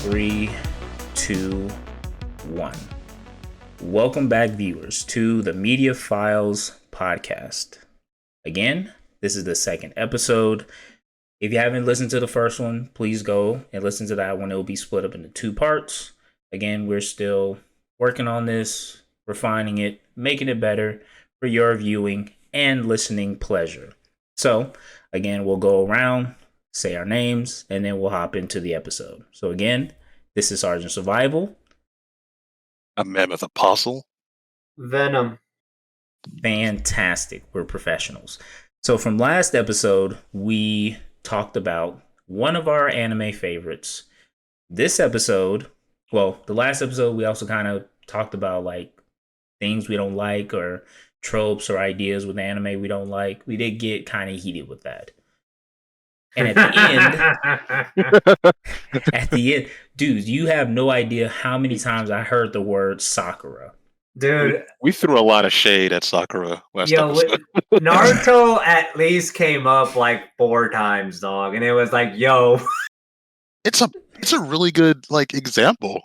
Three, two, one. Welcome back, viewers, to the Media Files podcast. Again, this is the second episode. If you haven't listened to the first one, please go and listen to that one. It will be split up into two parts. Again, we're still working on this, refining it, making it better for your viewing and listening pleasure. So, again, we'll go around, say our names, and then we'll hop into the episode. So, again, this is Sergeant Survival. A Mammoth Apostle. Venom. Fantastic. We're professionals. So, from last episode, we talked about one of our anime favorites. This episode, well, the last episode, we also kind of talked about like things we don't like or tropes or ideas with anime we don't like. We did get kind of heated with that. And at the end, dude, you have no idea how many times I heard the word Sakura. Dude, we threw a lot of shade at Sakura last episode. Naruto at least came up like 4 times, dog, and it was like, yo, it's a really good like example.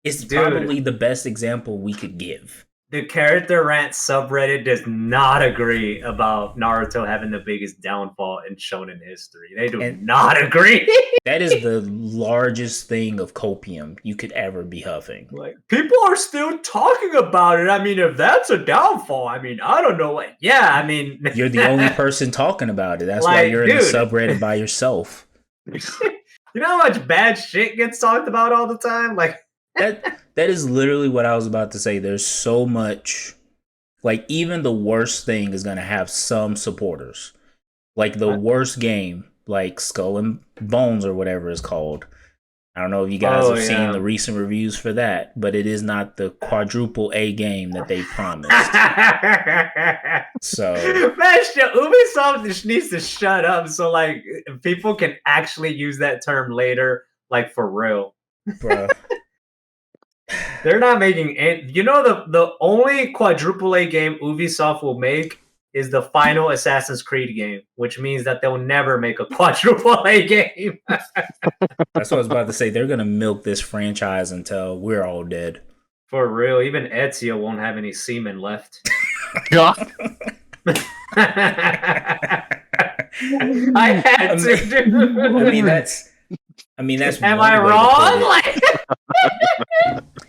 It's probably the best example we could give. The Character Rant subreddit does not agree about Naruto having the biggest downfall in shonen history. They do not agree. That is the largest thing of copium you could ever be huffing. Like, people are still talking about it. I mean, if that's a downfall, I mean, I don't know what. Yeah, I mean, you're the only person talking about it. That's why you're in the subreddit by yourself. You know how much bad shit gets talked about all the time? Like that is literally what I was about to say. There's so much, like even the worst thing is going to have some supporters. Like the worst game, like Skull and Bones or whatever it's called. I don't know if you guys have seen the recent reviews for that, but it is not the quadruple A game that they promised. So, man, Ubisoft just needs to shut up so like people can actually use that term later, like for real, bro. They're not making any. You know, the only quadruple A game Ubisoft will make is the final Assassin's Creed game, which means that they'll never make a quadruple A game. That's what I was about to say. They're gonna milk this franchise until we're all dead. For real, even Ezio won't have any semen left. I had to, dude. I mean that's. Am I wrong?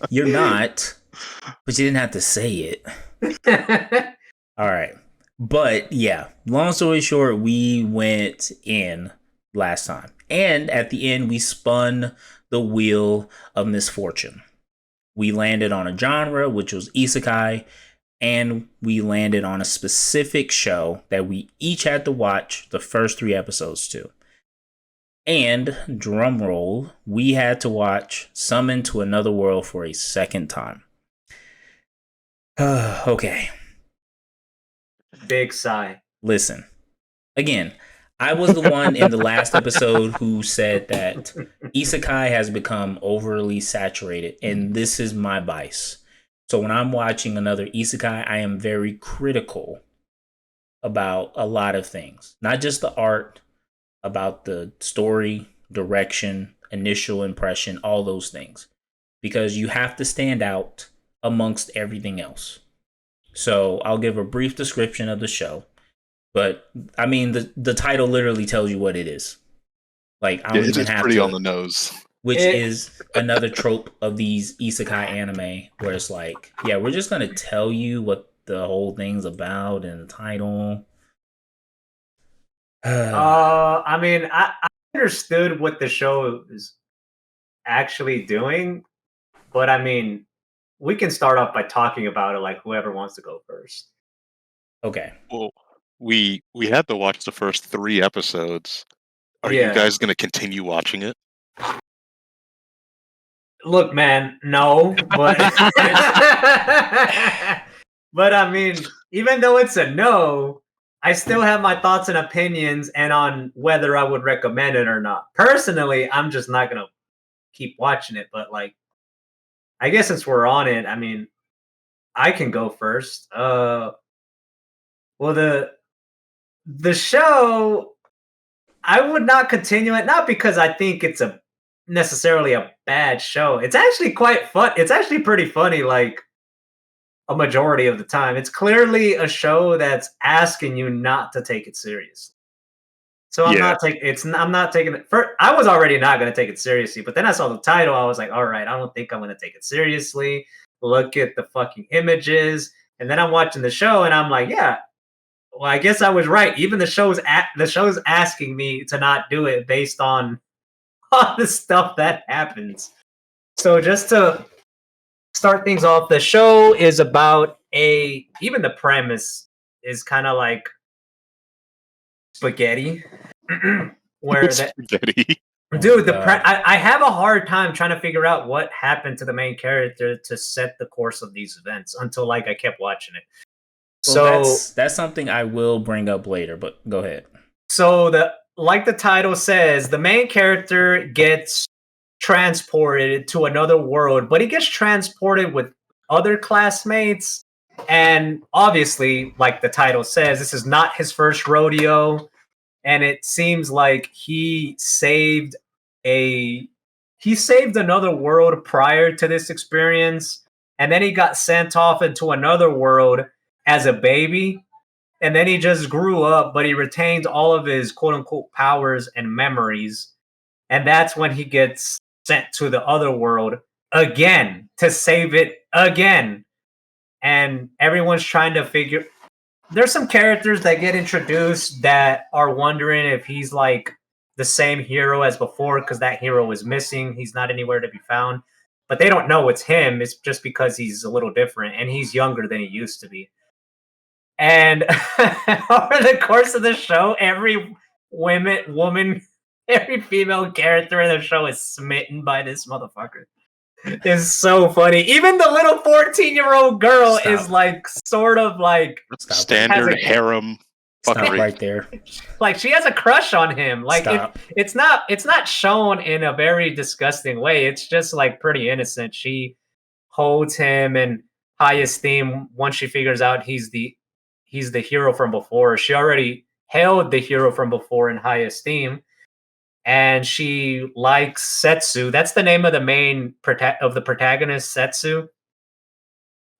You're not, but you didn't have to say it. All right. But yeah, long story short, we went in last time. And at the end, we spun the wheel of misfortune. We landed on a genre, which was isekai, and we landed on a specific show that we each had to watch the first 3 episodes to. And, drumroll, we had to watch Summon to Another World for a second time. Okay. Big sigh. Listen, again, I was the one in the last episode who said that isekai has become overly saturated, and this is my vice. So when I'm watching another isekai, I am very critical about a lot of things. Not just the art, about the story, direction, initial impression, all those things. Because you have to stand out amongst everything else. So I'll give a brief description of the show. But, I mean, the title literally tells you what it is. Like, I don't even have pretty to, on the nose. Which is another trope of these isekai anime, where it's like, yeah, we're just going to tell you what the whole thing's about in the title. I mean, I understood what the show is actually doing, but I mean, we can start off by talking about it, like whoever wants to go first. Okay. Well, we had to watch the first 3 episodes. Are you guys going to continue watching it? Look, man, no, but but I mean, even though it's a no, I still have my thoughts and opinions and on whether I would recommend it or not. Personally, I'm just not gonna keep watching it, but like, I guess since we're on it, I mean, I can go first. Well, the show, I would not continue it, not because I think it's a necessarily a bad show. It's actually quite fun. It's actually pretty funny, like a majority of the time. It's clearly a show that's asking you not to take it serious. So I'm not taking it. I was already not going to take it seriously, but then I saw the title. I was like, all right, I don't think I'm going to take it seriously. Look at the fucking images, and then I'm watching the show, and I'm like, yeah. Well, I guess I was right. Even the show's asking me to not do it based on all the stuff that happens. So just to start things off, the show is about even the premise is kind of like spaghetti. Where that spaghetti. Dude, I have a hard time trying to figure out what happened to the main character to set the course of these events until like I kept watching it. Well, so that's something I will bring up later, but go ahead. So like the title says, the main character gets transported to another world, but he gets transported with other classmates. And obviously, like the title says, this is not his first rodeo. And it seems like he saved another world prior to this experience. And then he got sent off into another world as a baby. And then he just grew up, but he retained all of his quote unquote powers and memories. And that's when he gets sent to the other world again to save it again. And everyone's trying to figure. There's some characters that get introduced that are wondering if he's like the same hero as before because that hero is missing. He's not anywhere to be found. But they don't know it's him. It's just because he's a little different and he's younger than he used to be. And over the course of the show, every female character in the show is smitten by this motherfucker. It's so funny. Even the little 14-year-old girl is like sort of like standard harem fuckery right there. Like she has a crush on him. Like it's not shown in a very disgusting way. It's just like pretty innocent. She holds him in high esteem once she figures out he's the hero from before. She already held the hero from before in high esteem. And she likes Setsu. That's the name of the main of the protagonist, Setsu.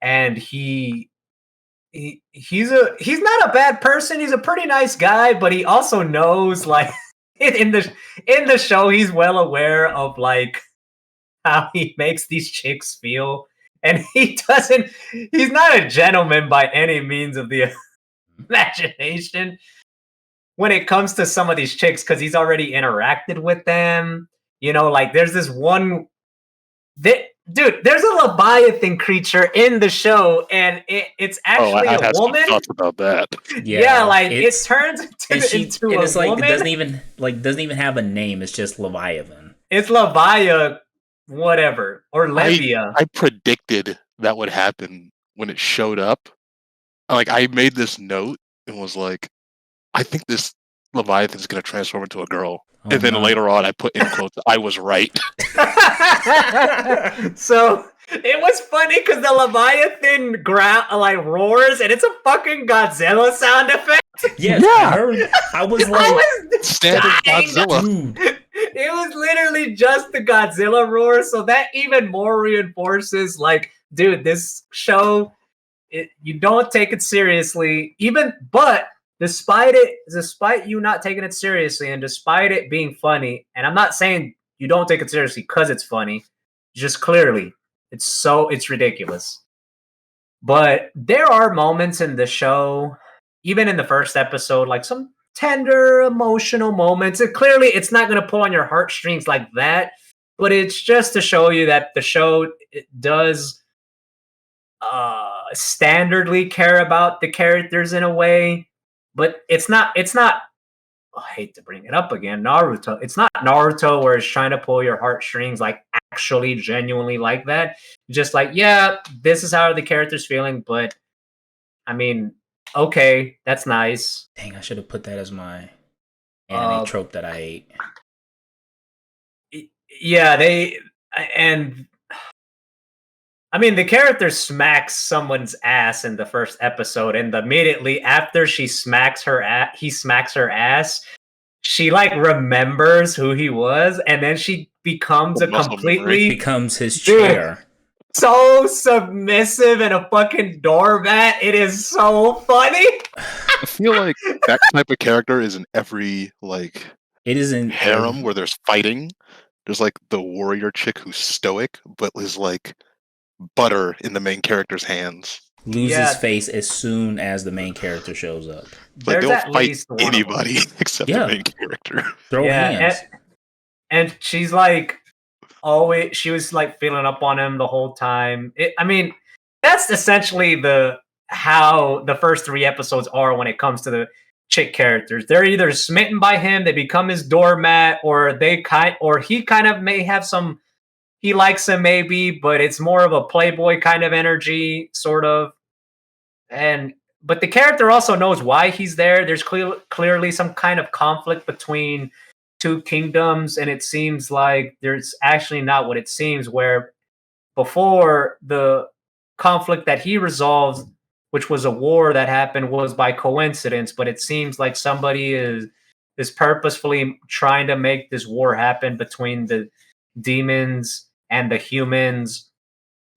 And he's not a bad person. He's a pretty nice guy, but he also knows, like, in the show, he's well aware of like how he makes these chicks feel, and he's not a gentleman by any means of the imagination when it comes to some of these chicks, because he's already interacted with them. You know, like there's this one dude, there's a Leviathan creature in the show, and it's actually a woman. Some thoughts about that. Yeah, like it turns into a it's like woman. It doesn't even have a name. It's just Leviathan. It's Levia, whatever, or Levia. I predicted that would happen when it showed up. Like I made this note and was like, I think this Leviathan is going to transform into a girl. And then later on, I put in quotes, I was right. So it was funny because the Leviathan roars, and it's a fucking Godzilla sound effect. Yes, yeah. I was like, standard Godzilla. Dude. It was literally just the Godzilla roar, so that even more reinforces, like, dude, this show, you don't take it seriously, but despite you not taking it seriously and despite it being funny, and I'm not saying you don't take it seriously because it's funny, just clearly it's ridiculous. But there are moments in the show, even in the first episode, like some tender emotional moments. And clearly it's not going to pull on your heartstrings like that, but it's just to show you that the show does standardly care about the characters in a way. But it's not. I hate to bring it up again. Naruto. It's not Naruto where it's trying to pull your heartstrings, like actually, genuinely like that. Just like, yeah, this is how the character's feeling. But I mean, okay, that's nice. Dang, I should have put that as my anime trope that I ate. Yeah, I mean, the character smacks someone's ass in the first episode, and immediately after he smacks her ass, she like remembers who he was, and then she becomes a Muscle memory. completely Becomes his Dude. chair. so submissive and a fucking doormat. It is so funny. I feel like that type of character is in every like It isn't harem where there's fighting. There's like the warrior chick who's stoic, but is like butter in the main character's hands. loses Yeah. face as soon as the main character shows up. Like There's they'll at fight least one of them. anybody except Yeah. the main character. Throw hands. And she's like always she was like feeling up on him the whole time. I mean, that's essentially how the first 3 episodes are when it comes to the chick characters. They're either smitten by him, they become his doormat, or he kind of may have some he likes him maybe, but it's more of a playboy kind of energy, sort of. But the character also knows why he's there. There's clearly some kind of conflict between 2 kingdoms, and it seems like there's actually not what it seems, where before the conflict that he resolves, which was a war that happened, was by coincidence, but it seems like somebody is purposefully trying to make this war happen between the demons and the humans,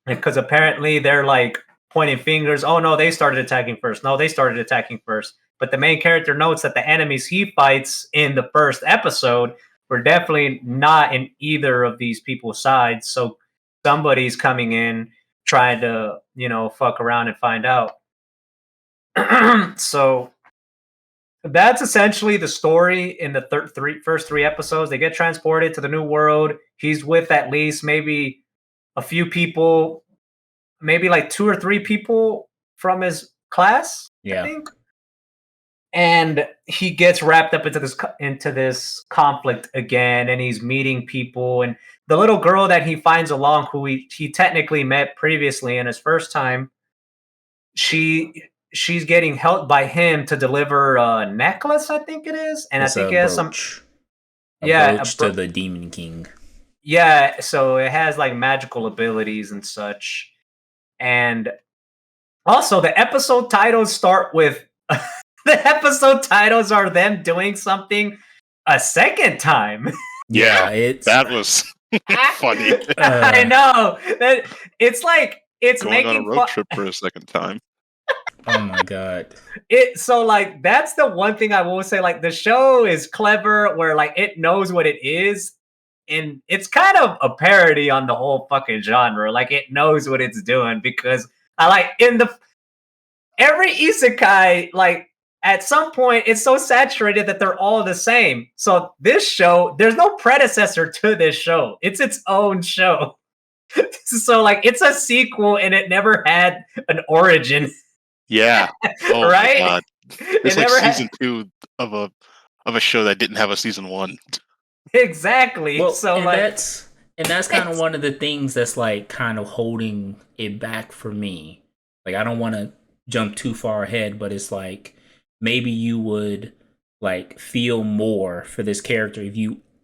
because apparently they're like pointing fingers. Oh no, they started attacking first. No, they started attacking first. But the main character notes that the enemies he fights in the first episode were definitely not in either of these people's sides. So somebody's coming in trying to, fuck around and find out. So that's essentially the story in the first 3 episodes. They get transported to the new world. He's with at least maybe a few people, maybe like 2 or 3 people from his class, Yeah. I think. And he gets wrapped up into this conflict again, and he's meeting people. And the little girl that he finds along, who he technically met previously in his first time, she's getting helped by him to deliver a necklace, I think it is, and It's I think a it has some brooch. a Brooch to the Demon King. Yeah, so it has like magical abilities and such. And also the episode titles start with the episode titles are them doing something a second time. Yeah, it's That was funny. I know. It's like it's Going on a making road trip for a second time. oh my god. So like that's the one thing I will say, like the show is clever where like it knows what it is, and it's kind of a parody on the whole fucking genre. Like it knows what it's doing, because I like every isekai, like at some point it's so saturated that they're all the same. So this show, there's no predecessor to this show. It's its own show. So like it's a sequel and it never had an origin. Yeah. Oh Right? my god. It It's like never had- season 2 of a show that didn't have a season 1. Exactly. Well, so and like that's kind of one of the things that's like kind of holding it back for me. Like I don't want to jump too far ahead, but it's like maybe you would like feel more for this character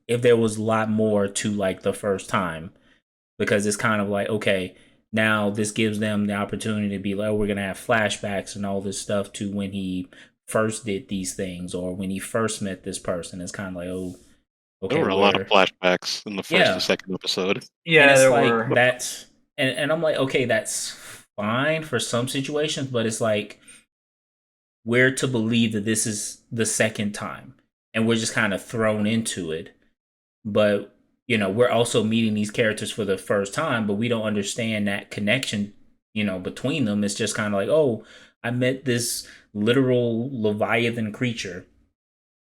if there was a lot more to like the first time, because it's kind of like, okay, now this gives them the opportunity to be like, oh, we're gonna have flashbacks and all this stuff to when he first did these things or when he first met this person. It's kind of like, oh, okay, There were a lot of flashbacks in the first and second episode. yeah, and it's there like were. that's and I'm like, okay, that's fine for some situations, but it's like we're to believe that this is the second time and we're just kind of thrown into it. But we're also meeting these characters for the first time, but we don't understand that connection, between them. It's just kind of like, oh, I met this literal Leviathan creature.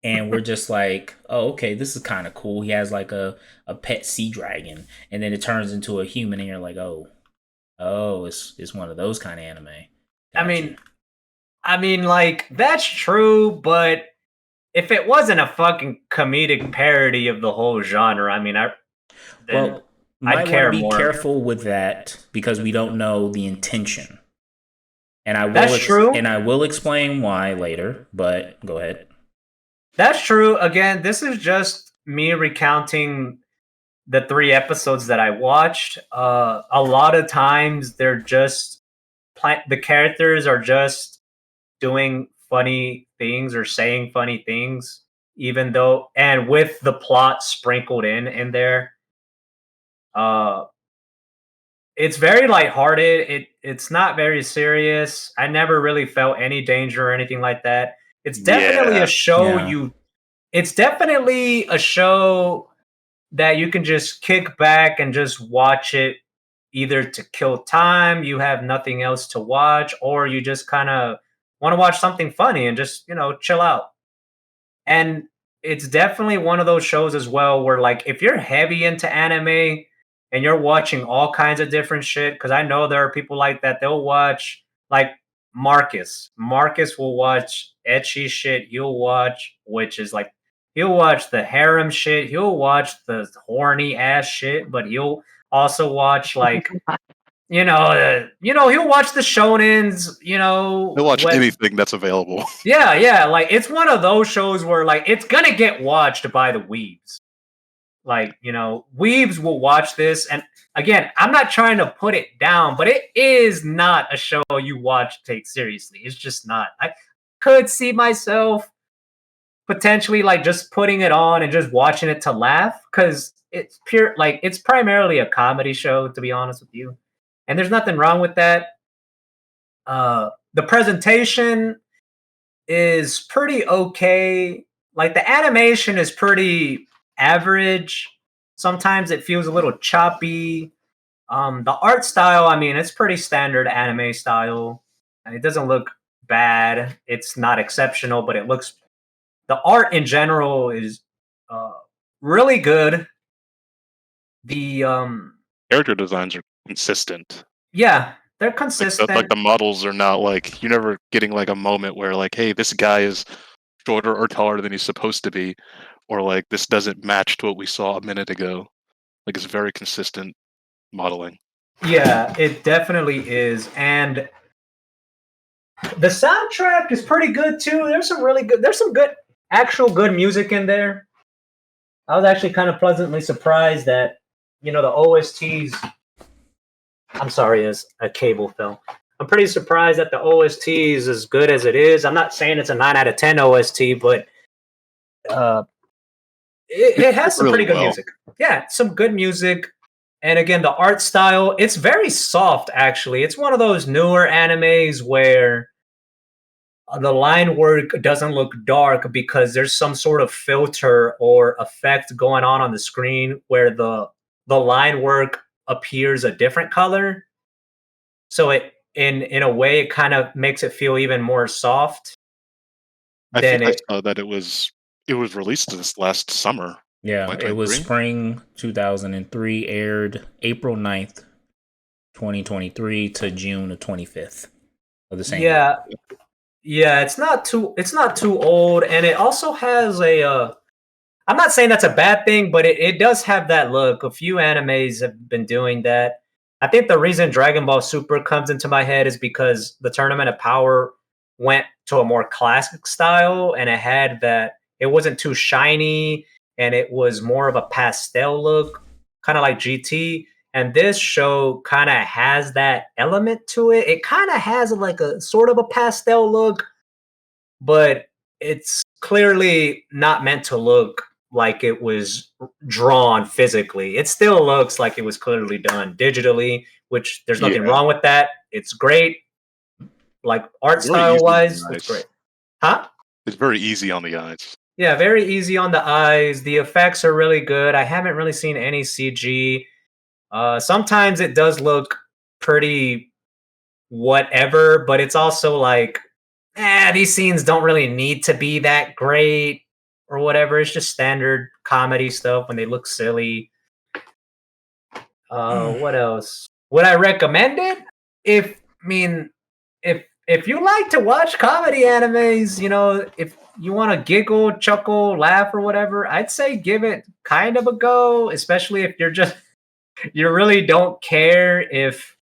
And we're just like, oh, okay, this is kind of cool. He has like a pet sea dragon, and then it turns into a human, and you're like, oh, it's one of those kind of anime. Gotcha. I mean, like that's true, but if it wasn't a fucking comedic parody of the whole genre, I mean, I'd might care want to be more. careful with that because we don't know the intention. And I will That's true. And I will explain why later, but go ahead. That's true. Again, this is just me recounting the 3 episodes that I watched. A lot of times they're just the characters are just doing funny things or saying funny things. even though, and with the plot sprinkled in there. It's very lighthearted. It's not very serious. I never really felt any danger or anything like that. It's definitely Yeah. a show Yeah. it's definitely a show that you can just kick back and just watch it, either to kill time, you have nothing else to watch, or you just kind of want to watch something funny and just, chill out. And it's definitely one of those shows as well where, like, if you're heavy into anime and you're watching all kinds of different shit, because I know there are people like that, they'll watch, like, Marcus will watch ecchi shit. He'll watch the harem shit. He'll watch the horny ass shit, but he'll also watch, like, he'll watch the shonens, He'll watch anything that's available. yeah, like, it's one of those shows where, like, it's gonna get watched by the weebs. Like, weebs will watch this, and again, I'm not trying to put it down, but it is not a show you watch take seriously. It's just not. I could see myself potentially, like, just putting it on and just watching it to laugh, because it's primarily a comedy show, to be honest with you. And there's nothing wrong with that. The presentation is pretty okay. Like, the animation is pretty average. Sometimes it feels a little choppy. The art style, I mean, it's pretty standard anime style. And it doesn't look bad. It's not exceptional, but the art in general is really good. The Character designs are consistent. yeah, they're Like consistent. the models are not like, you're never getting like a moment where like, hey, this guy is shorter or taller than he's supposed to be, or like this doesn't match to what we saw a minute ago. Like, it's very consistent modeling. Yeah, it definitely is. And the soundtrack is pretty good too. There's some good actual good music in there. I was actually kind of pleasantly surprised that, the OSTs. I'm sorry, as a cable fell. I'm pretty surprised that the OST is as good as it is. I'm not saying it's a 9 out of 10 OST, but it has some pretty good music. Yeah, some good music. And again, the art style, it's very soft, actually. It's one of those newer animes where the line work doesn't look dark because there's some sort of filter or effect going on the screen where the line work appears a different color. So it in a way it kind of makes it feel even more soft. I think I saw that it was released this last summer. Yeah, it was spring 2003, aired April 9th, 2023 to June of 25th of the same year. Yeah, it's not too old, and it also has a I'm not saying that's a bad thing, but it does have that look. A few animes have been doing that. I think the reason Dragon Ball Super comes into my head is because the Tournament of Power went to a more classic style, and it wasn't too shiny, and it was more of a pastel look, kind of like GT. And this show kind of has that element to it. It kind of has like a sort of a pastel look, but it's clearly not meant to look like it was drawn physically. It still looks like it was clearly done digitally, which there's nothing wrong with that. It's great. Like, art style wise, it's great. Huh? It's very easy on the eyes. Yeah, very easy on the eyes. The effects are really good. I haven't really seen any CG. Sometimes it does look pretty whatever, but it's also like, these scenes don't really need to be that great or whatever. It's just standard comedy stuff when they look silly. What else? Would I recommend it? If you like to watch comedy animes, if you want to giggle, chuckle, laugh, or whatever, I'd say give it kind of a go, especially if you really don't care if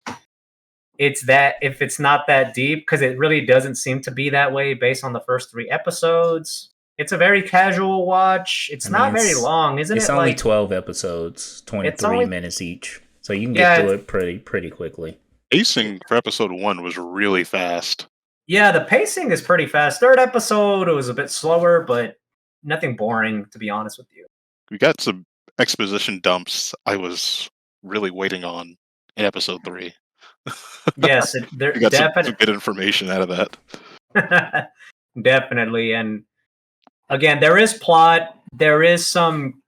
it's not that deep, because it really doesn't seem to be that way based on the first 3 episodes. It's a very casual watch. It's not very long, isn't it? It's only 12 episodes, 23 minutes each. So you can get through it pretty quickly. Pacing for episode 1 was really fast. Yeah, the pacing is pretty fast. 3rd episode, it was a bit slower, but nothing boring, to be honest with you. We got some exposition dumps I was really waiting on in episode 3. Yes, We got some good information out of that. definitely. And again, there is plot. There is some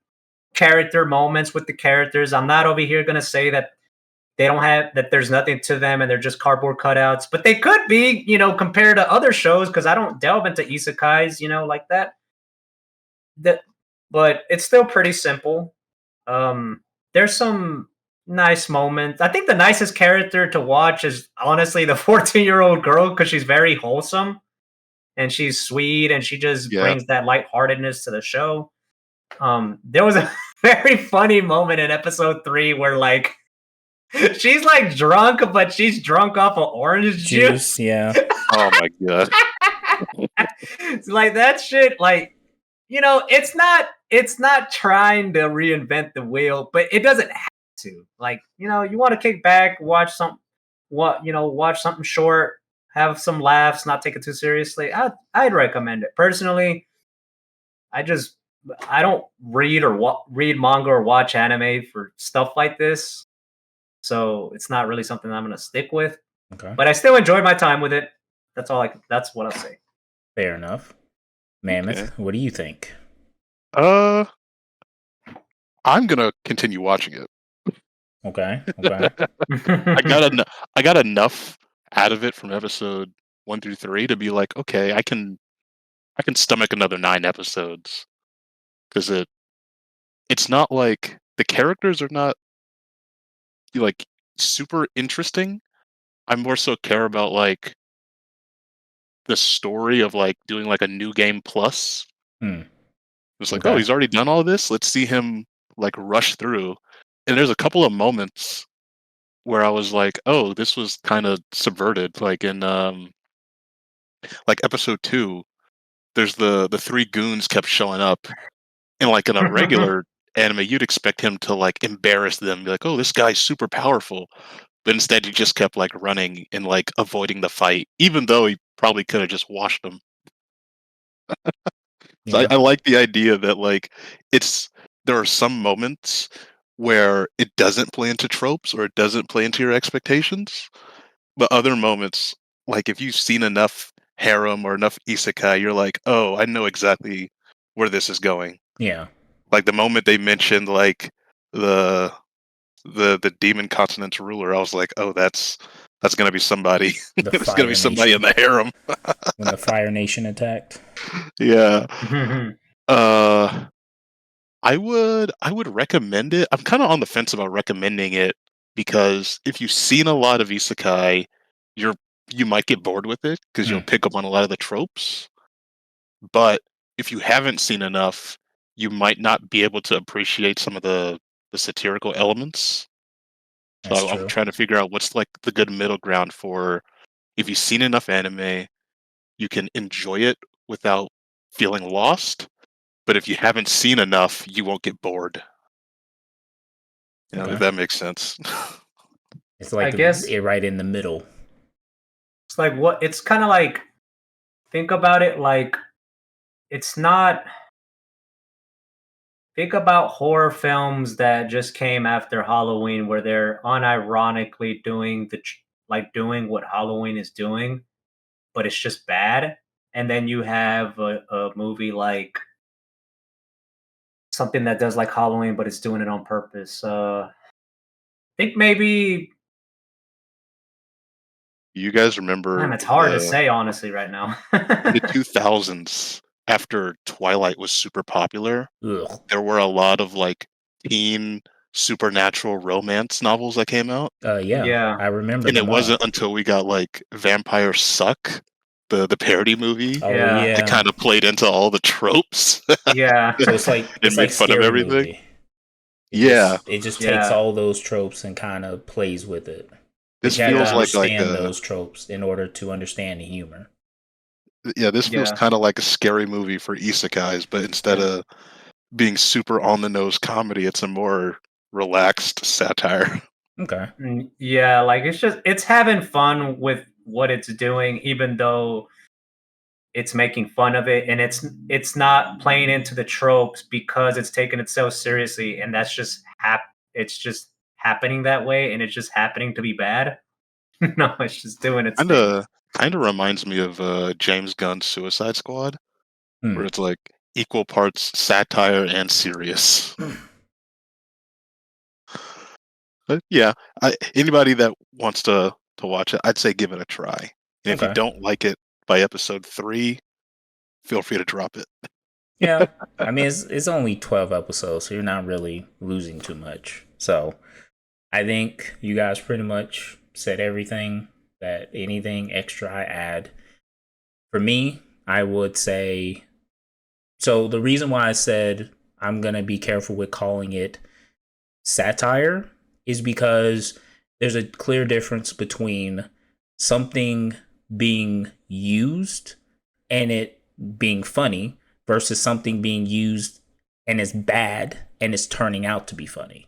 character moments with the characters. I'm not over here gonna say that they don't have that. There's nothing to them, and they're just cardboard cutouts. But they could be, compared to other shows, because I don't delve into isekais, like that. But it's still pretty simple. There's some nice moments. I think the nicest character to watch is honestly the 14-year-old girl, because she's very wholesome and she's sweet and she just brings that lightheartedness to the show. There was a very funny moment in episode 3 where like she's like drunk, but she's drunk off of orange juice. Yeah. Oh my god. It's like that shit, like, it's not trying to reinvent the wheel, but it doesn't have to. Like, you want to kick back, watch something short, have some laughs, not take it too seriously. I'd recommend it. Personally, I don't read manga or watch anime for stuff like this. So it's not really something I'm going to stick with. Okay. But I still enjoyed my time with it. That's what I'll say. Fair enough. Mammoth, What do you think? I'm gonna continue watching it. Okay. I got enough out of it from episode 1 through 3 to be like, okay, I can stomach another 9 episodes, because it's not like the characters are not like super interesting. I more so care about like the story of like doing like a new game plus. It's like, oh, he's already done all this. Let's see him like rush through. And there's a couple of moments where I was like, oh, this was kind of subverted. Like in like episode 2, there's the 3 goons kept showing up, and like in a regular anime, you'd expect him to like embarrass them, be like, oh, this guy's super powerful. But instead, he just kept like running and like avoiding the fight, even though he probably could have just washed them. So I like the idea that like there are some moments where it doesn't play into tropes or it doesn't play into your expectations, but other moments, like if you've seen enough harem or enough isekai, you're like, oh, I know exactly where this is going. Yeah. Like the moment they mentioned like the demon continent's ruler, I was like, oh, that's gonna be somebody. It's gonna be somebody in the harem. When the Fire Nation attacked. Yeah. I would recommend it. I'm kind of on the fence about recommending it, because if you've seen a lot of isekai, you might get bored with it because you'll pick up on a lot of the tropes. But if you haven't seen enough, you might not be able to appreciate some of the satirical elements. So I'm trying to figure out what's like the good middle ground for, if you've seen enough anime, you can enjoy it without feeling lost. But if you haven't seen enough, you won't get bored. If that makes sense. It's like I guess right in the middle. It's like it's kind of like, think about it like, it's not. Think about horror films that just came after Halloween, where they're unironically doing doing what Halloween is doing, but it's just bad. And then you have a movie like something that does like Halloween, but it's doing it on purpose. I think maybe. You guys remember? Man, it's hard to say honestly right now. The 2000s, after Twilight was super popular, there were a lot of like teen supernatural romance novels that came out. Yeah, I remember. And it wasn't until we got like Vampire Suck, the parody movie, that kind of played into all the tropes. Yeah, so it's like and made fun of everything. It just takes all those tropes and kind of plays with it. This feels like those tropes in order to understand the humor. Yeah, this feels kind of like a scary movie for isekais, but instead of being super on the nose comedy, it's a more relaxed satire. Okay. Yeah, like it's having fun with what it's doing, even though it's making fun of it, and it's not playing into the tropes because it's taking itself seriously, and that's just it's just happening that way, and it's just happening to be bad. No, it's just doing its thing. Kind of reminds me of James Gunn's Suicide Squad, Hmm. where it's like equal parts satire and serious. But yeah, anybody that wants to watch it, I'd say give it a try. And if you Okay. don't like it by episode 3, feel free to drop it. Yeah, I mean it's only 12 episodes, so you're not really losing too much. So I think you guys pretty much said everything. That anything extra I add, for me, I would say. So the reason why I said I'm gonna be careful with calling it satire is because there's a clear difference between something being used and it being funny versus something being used and it's bad and it's turning out to be funny.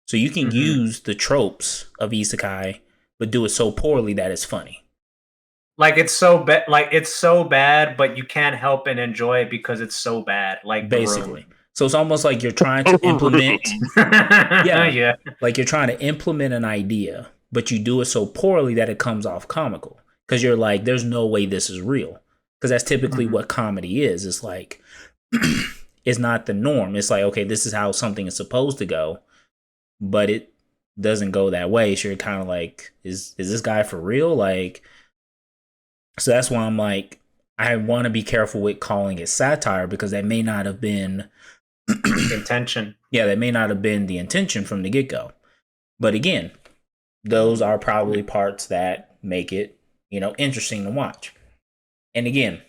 So you can use the tropes of isekai but do it so poorly that it's funny. Like it's so bad, but you can't help and enjoy it because it's so bad. Like basically. So it's almost like you're trying to implement yeah. Like you're trying to implement an idea, but you do it so poorly that it comes off comical. Because you're like, there's no way this is real. Because that's typically what comedy is. It's like it's not the norm. It's like, okay, this is how something is supposed to go, but it doesn't go that way. So you're kind of like, is this guy for real? Like, so that's why I'm like, I want to be careful with calling it satire because that may not have been intention. Yeah, that may not have been the intention from the get-go. But again, those are probably parts that make it, interesting to watch. And again,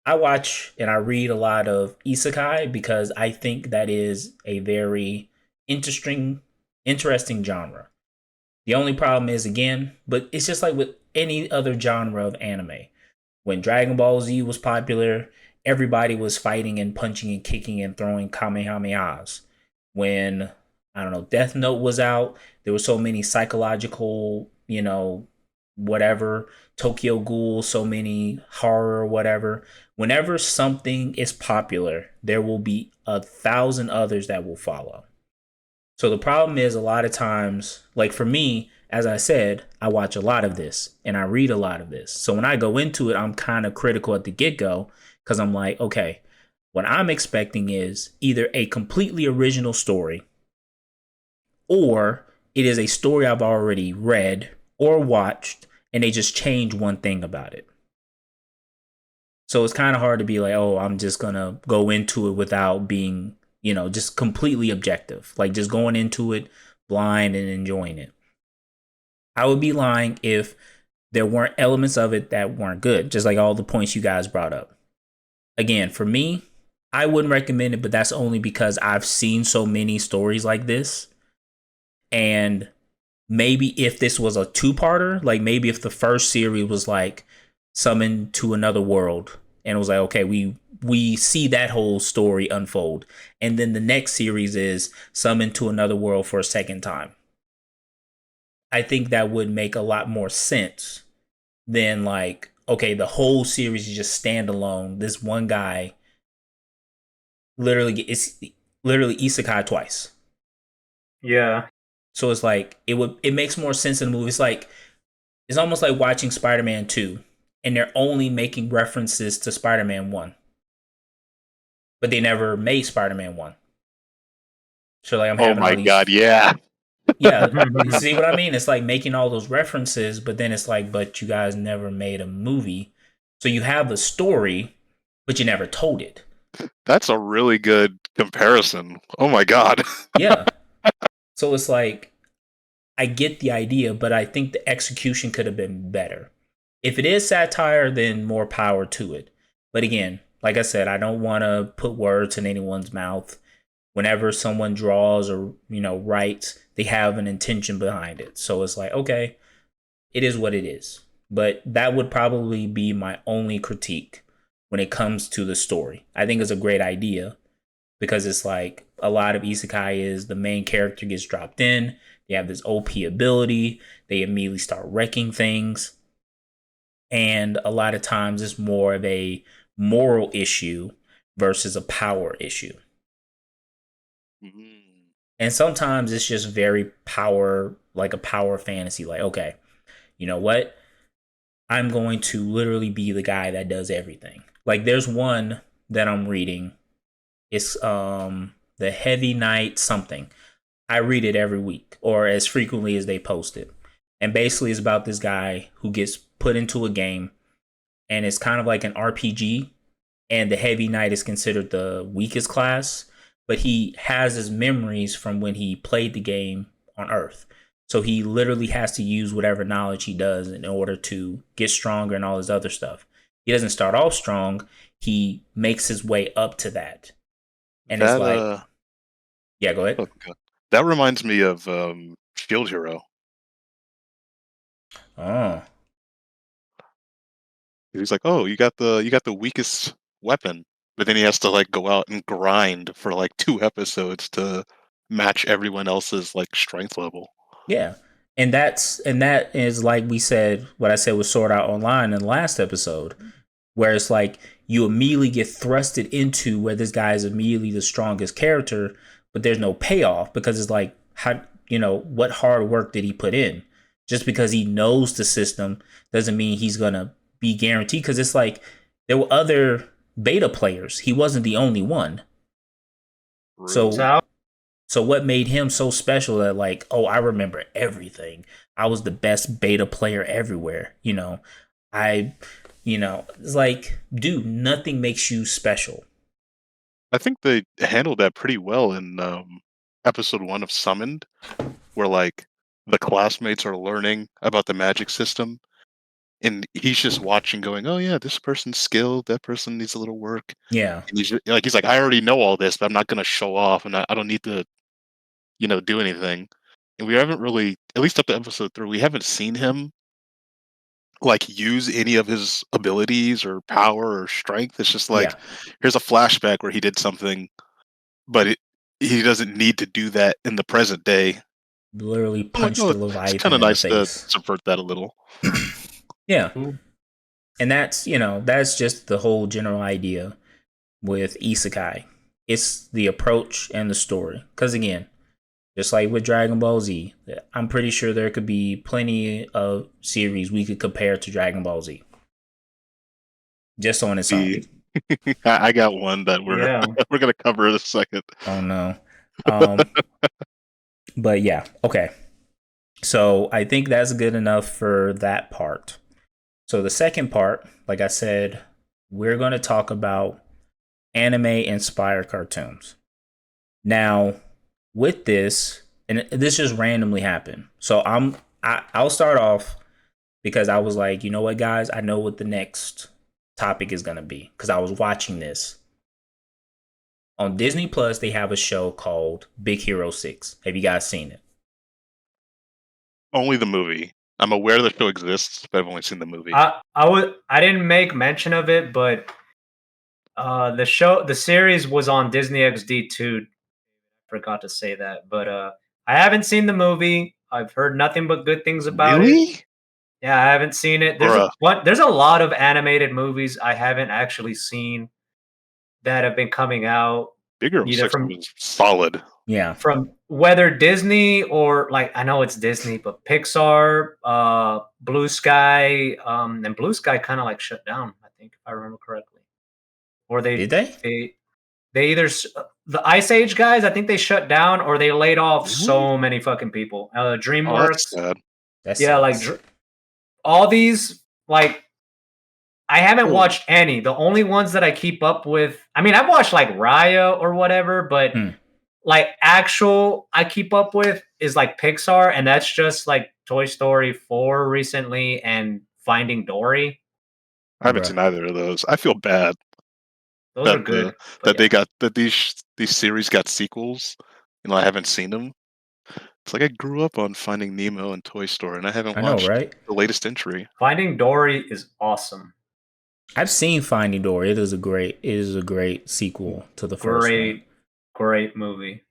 I watch and I read a lot of isekai because I think that is a very interesting genre. The only problem is, again, but it's just like with any other genre of anime. When Dragon Ball Z was popular, everybody was fighting and punching and kicking and throwing kamehamehas. When, I don't know, Death Note was out, there were so many psychological, whatever, Tokyo Ghoul, so many horror, whatever. Whenever something is popular, there will be 1,000 others that will follow. So the problem is a lot of times, like for me, as I said, I watch a lot of this and I read a lot of this. So when I go into it, I'm kind of critical at the get-go because I'm like, okay, what I'm expecting is either a completely original story or it is a story I've already read or watched and they just change one thing about it. So it's kind of hard to be like, oh, I'm just going to go into it without being, just completely objective, like just going into it blind and enjoying it. I would be lying if there weren't elements of it that weren't good, just like all the points you guys brought up. Again, for me, I wouldn't recommend it, but that's only because I've seen so many stories like this. And maybe if this was a 2-parter, like maybe if the first series was like Summoned to Another World, and it was like, okay, we see that whole story unfold. And then the next series is Summoned to Another World for a second time. I think that would make a lot more sense than like, okay, the whole series is just standalone. This one guy it's literally isekai twice. Yeah. So it's like it makes more sense in the movie. It's almost like watching Spider-Man 2 and they're only making references to Spider-Man 1. But they never made Spider-Man 1. So like I'm having all these, God, yeah. Yeah, you see what I mean? It's like making all those references, but then it's like, but you guys never made a movie. So you have the story, but you never told it. That's a really good comparison. Oh my God. Yeah. So it's like, I get the idea, but I think the execution could have been better. If it is satire, then more power to it. But again, like I said, I don't want to put words in anyone's mouth. Whenever someone draws or, writes, they have an intention behind it. So it's like, okay, it is what it is. But that would probably be my only critique when it comes to the story. I think it's a great idea because it's like a lot of isekai is the main character gets dropped in. They have this OP ability. They immediately start wrecking things. And a lot of times it's more of a moral issue versus a power issue. And sometimes it's just very power, like a power fantasy. Like, okay, you know what? I'm going to literally be the guy that does everything. Like, there's one that I'm reading. It's the Heavy Knight something. I read it every week or as frequently as they post it. And basically it's about this guy who gets put into a game, and it's kind of like an RPG, and the Heavy Knight is considered the weakest class, but he has his memories from when he played the game on Earth. So he literally has to use whatever knowledge he does in order to get stronger and all this other stuff. He doesn't start off strong. He makes his way up to that. And That it's like, yeah, go ahead. okay. That reminds me of Shield Hero. Oh, He's like, "Oh, you got the weakest weapon," but then he has to like go out and grind for like 2 episodes to match everyone else's like strength level. yeah. And that is like we said, what I said with Sword Art Online in the last episode, where it's like you immediately get thrusted into where this guy is immediately the strongest character, but there's no payoff because it's like, how, what hard work did he put in? Just because he knows the system doesn't mean he's gonna be guaranteed. Because it's like there were other beta players. He wasn't the only one. So what made him so special that like, oh, I remember everything. I was the best beta player everywhere. It's like, dude, nothing makes you special. I think they handled that pretty well in episode 1 of Summoned, where like the classmates are learning about the magic system, and he's just watching, going, "Oh yeah, this person's skilled. That person needs a little work." Yeah. And he's like, "I already know all this, but I'm not gonna show off, and I don't need to, do anything." And we haven't really, at least up to episode 3, we haven't seen him like use any of his abilities or power or strength. It's just like, here's a flashback where he did something, but he doesn't need to do that in the present day. Literally punched the Leviathan. It's kind of nice to subvert that a little. Yeah. And that's just the whole general idea with Isekai. It's the approach and the story. Because again, just like with Dragon Ball Z, I'm pretty sure there could be plenty of series we could compare to Dragon Ball Z. Just on its own. I got one that we're going to cover in a second. Oh no. But yeah, okay. So I think that's good enough for that part. So the second part, like I said, we're going to talk about anime-inspired cartoons. Now, with this, and this just randomly happened. So I'll start off because I was like, you know what, guys? I know what the next topic is going to be because I was watching this. On Disney Plus, they have a show called Big Hero 6. Have you guys seen it? Only the movie. I'm aware the show exists, but I've only seen the movie. I didn't make mention of it, but the series was on Disney XD too. Forgot to say that, but I haven't seen the movie. I've heard nothing but good things about it. Yeah, I haven't seen it. There's a lot of animated movies I haven't actually seen that have been coming out. Big Hero 6 was solid. Yeah. From whether Disney or like, I know it's Disney, but Pixar, Blue Sky, and Blue Sky kind of like shut down, I think, if I remember correctly. Or did they? They either the Ice Age guys, I think they shut down, or they laid off so many fucking people. DreamWorks, all these, like, I haven't watched any. The only ones that I keep up with, I mean, I've watched like Raya or whatever, but like actual I keep up with is like Pixar, and that's just like Toy Story 4 recently and Finding Dory. I haven't seen either of those. I feel bad. Those are good. These series got sequels. I haven't seen them. It's like I grew up on Finding Nemo and Toy Story, and I haven't watched the latest entry. Finding Dory is awesome. I've seen Finding Dory. It is a great sequel to the first one. Great movie.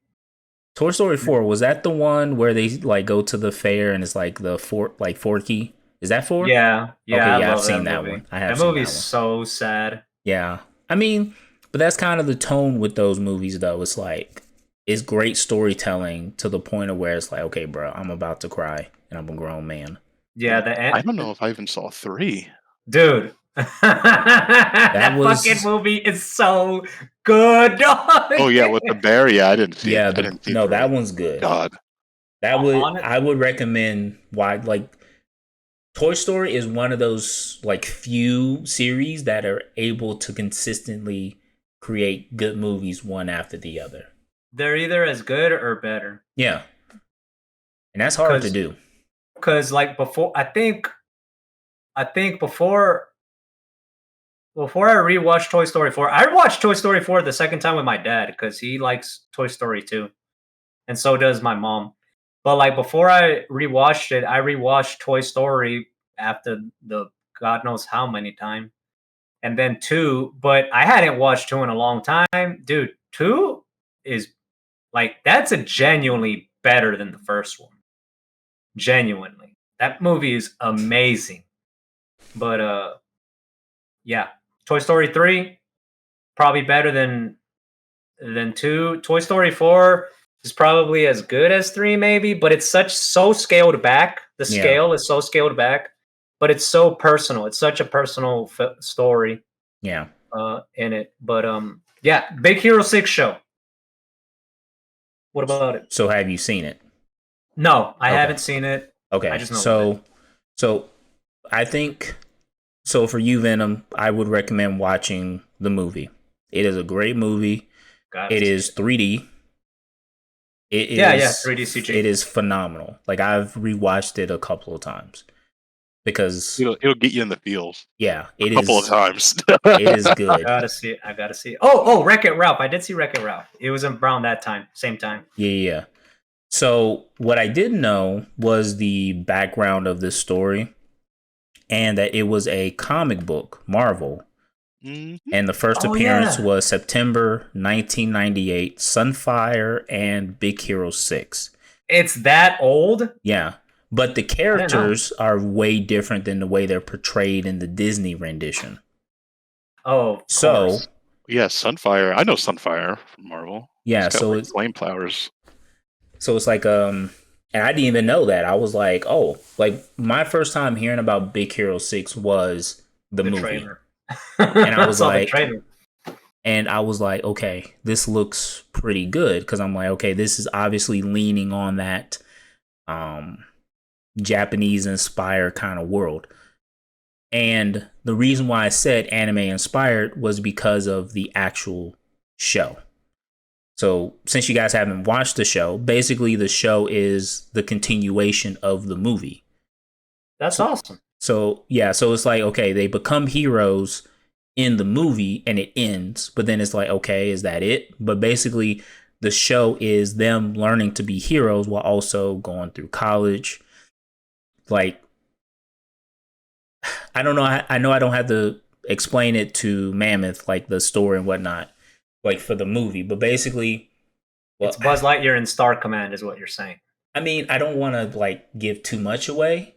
Toy Story 4, was that the one where they like go to the fair and it's like the Forky Is that 4? Yeah, Okay, I yeah, I've love seen that that movie. one. I have That seen movie's that one. so sad. Yeah. I mean, but that's kind of the tone with those movies, though. It's like, it's great storytelling to the point of where it's like, okay, bro, I'm about to cry and I'm a grown man. Yeah, I don't know if I even saw 3. dude. that was- fucking movie is so good, dog. Oh yeah, with the bear. Yeah, I didn't see Yeah, it. I didn't see no, 3. that one's good. God. I would recommend like Toy Story is one of those like few series that are able to consistently create good movies one after the other. They're either as good or better. Yeah. And that's hard to do. Because like before, I think before I rewatched Toy Story 4, I watched Toy Story 4 the second time with my dad because he likes Toy Story 2. And so does my mom. But like before I rewatched it, I rewatched Toy Story after the God knows how many times. And then 2, but I hadn't watched 2 in a long time. Dude, 2 is like, that's a genuinely better than the first one. Genuinely. That movie is amazing. But yeah. Toy Story 3, probably better than 2. Toy Story 4 is probably as good as 3, maybe, but it's so scaled back. The scale is so scaled back, but it's so personal. It's such a personal story. Yeah. In it. But yeah, Big Hero 6 show. What about it? So have you seen it? No, I haven't seen it. Okay. I just know so I think so for you, Venom, I would recommend watching the movie. It is a great movie. It is 3D. It is 3D CG. It is phenomenal. Like I've rewatched it a couple of times because it'll get you in the feels. Yeah, a couple of times. It is good. I gotta see it. Oh, Wreck-It Ralph. I did see Wreck-It Ralph. It was around that time, same time. Yeah. So what I didn't know was the background of this story, and that it was a comic book, Marvel. Mm-hmm. And the first appearance was September 1998, Sunfire and Big Hero 6. It's that old? Yeah. But the characters are way different than the way they're portrayed in the Disney rendition. Oh, so yeah, Sunfire. I know Sunfire from Marvel. Yeah, it's flame flowers. So it's like and I didn't even know that. I was like, oh, like my first time hearing about Big Hero 6 was the movie. Trailer. And I was like, okay, this looks pretty good because I'm like, okay, this is obviously leaning on that Japanese inspired kind of world. And the reason why I said anime inspired was because of the actual show. So since you guys haven't watched the show, basically the show is the continuation of the movie. That's awesome. So yeah, so it's like, okay, they become heroes in the movie and it ends, but then it's like, okay, is that it? But basically the show is them learning to be heroes while also going through college. Like, I don't know. I know I don't have to explain it to Mammoth, like the story and whatnot, like for the movie, but basically, it's Buzz Lightyear in Star Command is what you're saying. I mean, I don't want to like give too much away,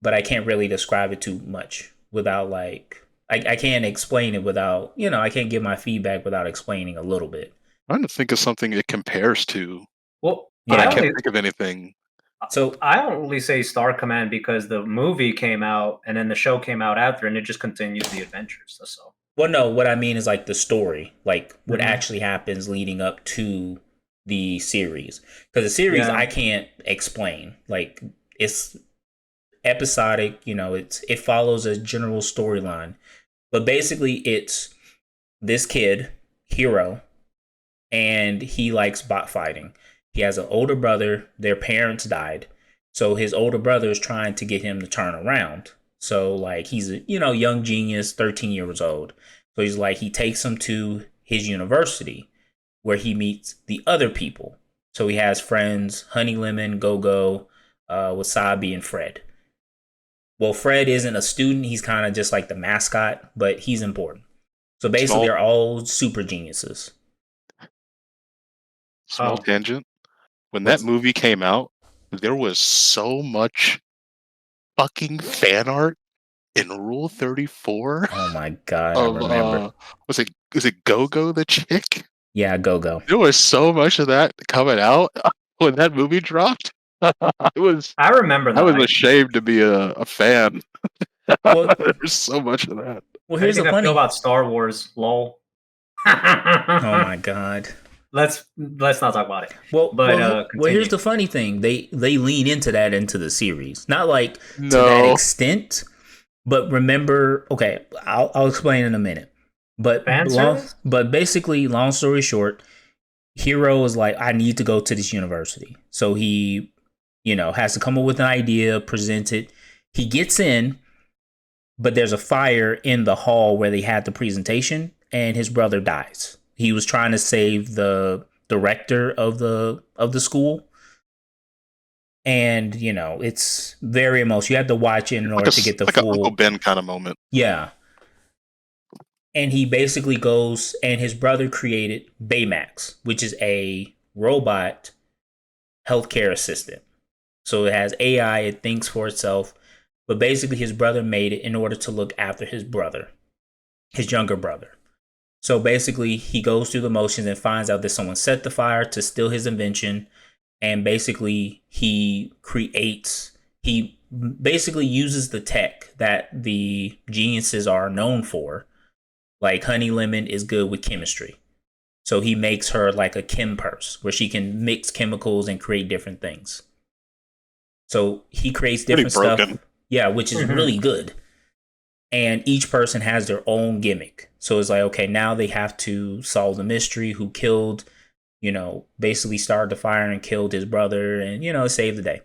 but I can't really describe it too much without like, I can't explain it without, I can't give my feedback without explaining a little bit. I'm trying to think of something it compares to. Well, but I can't think of anything. So I only say Star Command because the movie came out and then the show came out after, and it just continues the adventures. That's all. Well, no, what I mean is like the story, like what actually happens leading up to the series. Because the series I can't explain. Like it's episodic, it follows a general storyline. But basically it's this kid, Hero, and he likes bot fighting. He has an older brother. Their parents died. So his older brother is trying to get him to turn around. So like he's a, young genius, 13 years old. So he's like, he takes him to his university where he meets the other people. So he has friends, Honey Lemon, Go-Go, Wasabi, and Fred. Well, Fred isn't a student. He's kind of just like the mascot, but he's important. So basically they're all super geniuses. Small tangent. When that movie came out, there was so much fucking fan art in Rule 34 Oh my god, I of remember. was it Go-Go the chick? Yeah, Go. There was so much of that coming out when that movie dropped. I was remember that. ashamed to be a fan. Well- There's so much of that. Well, How do you here's the think I feel funny. about Star Wars? Lol. Oh my god. Let's not talk about it. Well, But, well, continue. here's the funny thing. They lean into the series. Not like to that No. extent, but remember, okay, I'll explain in a minute. But Fan service? basically, long story short, Hero is like, I need to go to this university. So he, has to come up with an idea, present it. He gets in, but there's a fire in the hall where they had the presentation, and his brother dies. He was trying to save the director of the school. And, it's very emotional. You have to watch it in order to get the like full an Uncle Ben kind of moment. Yeah. And he basically goes, and his brother created Baymax, which is a robot healthcare assistant. So it has AI, it thinks for itself. But basically, his brother made it in order to look after his brother, his younger brother. So basically, he goes through the motions and finds out that someone set the fire to steal his invention. And basically, he basically uses the tech that the geniuses are known for. Like Honey Lemon is good with chemistry. So he makes her like a chem purse where she can mix chemicals and create different things. So he creates different stuff. Yeah, which is really good. And each person has their own gimmick. So it's like, okay, now they have to solve the mystery, who killed, basically started the fire and killed his brother and, save the day.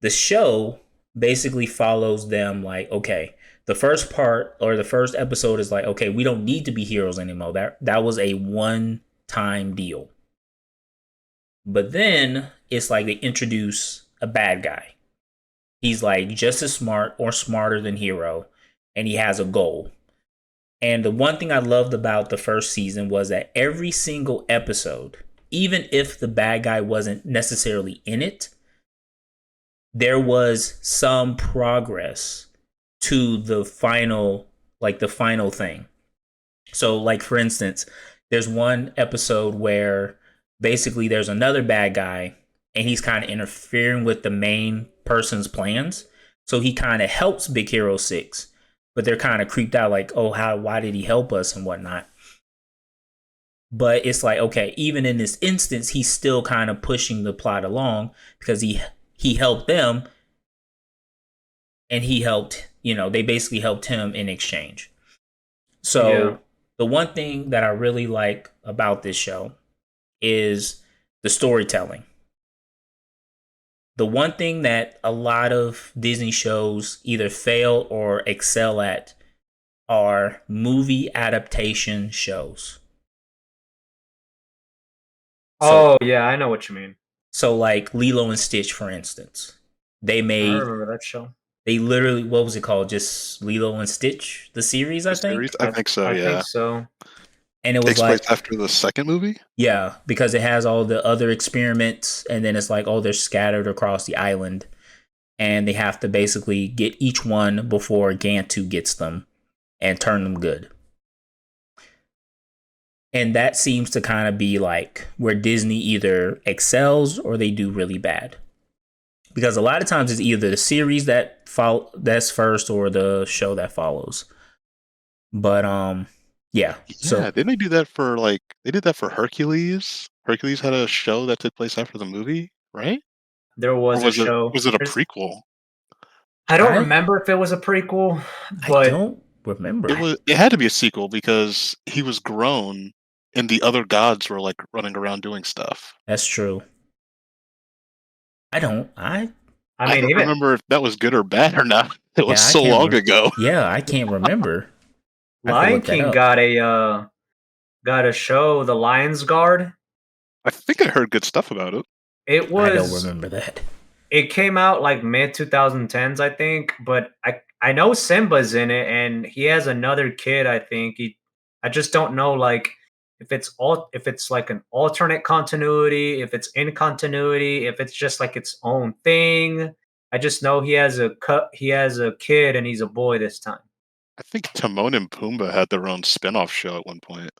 The show basically follows them like, okay, the first part or the first episode is like, okay, we don't need to be heroes anymore. That was a one-time deal. But then it's like they introduce a bad guy. He's like just as smart or smarter than Hero, and he has a goal. And the one thing I loved about the first season was that every single episode, even if the bad guy wasn't necessarily in it, there was some progress to the final thing. So, like, for instance, there's one episode where basically there's another bad guy and he's kind of interfering with the main person's plans. So he kind of helps Big Hero 6, but they're kind of creeped out like, oh, why did he help us and whatnot? But it's like, okay, even in this instance, he's still kind of pushing the plot along because he helped them and he helped, they basically helped him in exchange. So the one thing that I really like about this show is the storytelling. The one thing that a lot of Disney shows either fail or excel at are movie adaptation shows. Yeah, I know what you mean. So like Lilo and Stitch, for instance. I remember that show. They literally, what was it called? Just Lilo and Stitch, the series, I think? I think so, I think so. And it was takes place after the second movie? Yeah, because it has all the other experiments, and then it's like, oh, they're scattered across the island, and they have to basically get each one before Gantu gets them and turn them good. And that seems to kind of be like where Disney either excels or they do really bad. Because a lot of times it's either the series that's first or the show that follows. But yeah. So didn't they do that for they did that for Hercules? Hercules had a show that took place after the movie, right? There was a show. Was it a prequel? I don't remember if it was a prequel, but I don't remember. It had to be a sequel because he was grown and the other gods were like running around doing stuff. That's true. I don't remember if that was good or bad or not. It was so long ago. Yeah, I can't remember. Lion King got a show, The Lion's Guard. I think I heard good stuff about it. I don't remember that. It came out like mid 2010s, I think, but I know Simba's in it and he has another kid, I think. I just don't know like if it's like an alternate continuity, if it's in continuity, if it's just like its own thing. I just know he has a kid and he's a boy this time. I think Timon and Pumbaa had their own spin-off show at one point.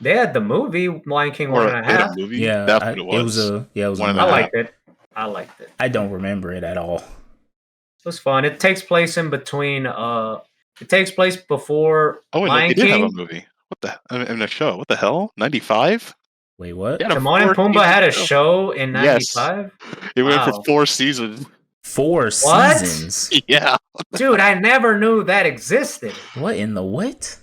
They had the movie Lion King Or 1.5. they had a movie? Yeah, That's what it was. It was a One and I a movie. half. liked it. I don't remember it at all. It was fun. It takes place in between. It takes place before Oh, wait, no, Lion they did have a King. movie. What the? In a show. What the hell? 95? Wait, what? Yeah, Timon and Pumbaa had a show in Yes. '95. It went for Wow. 4 seasons. 4 What? seasons. Yeah. Dude, I never knew that existed. What in the what?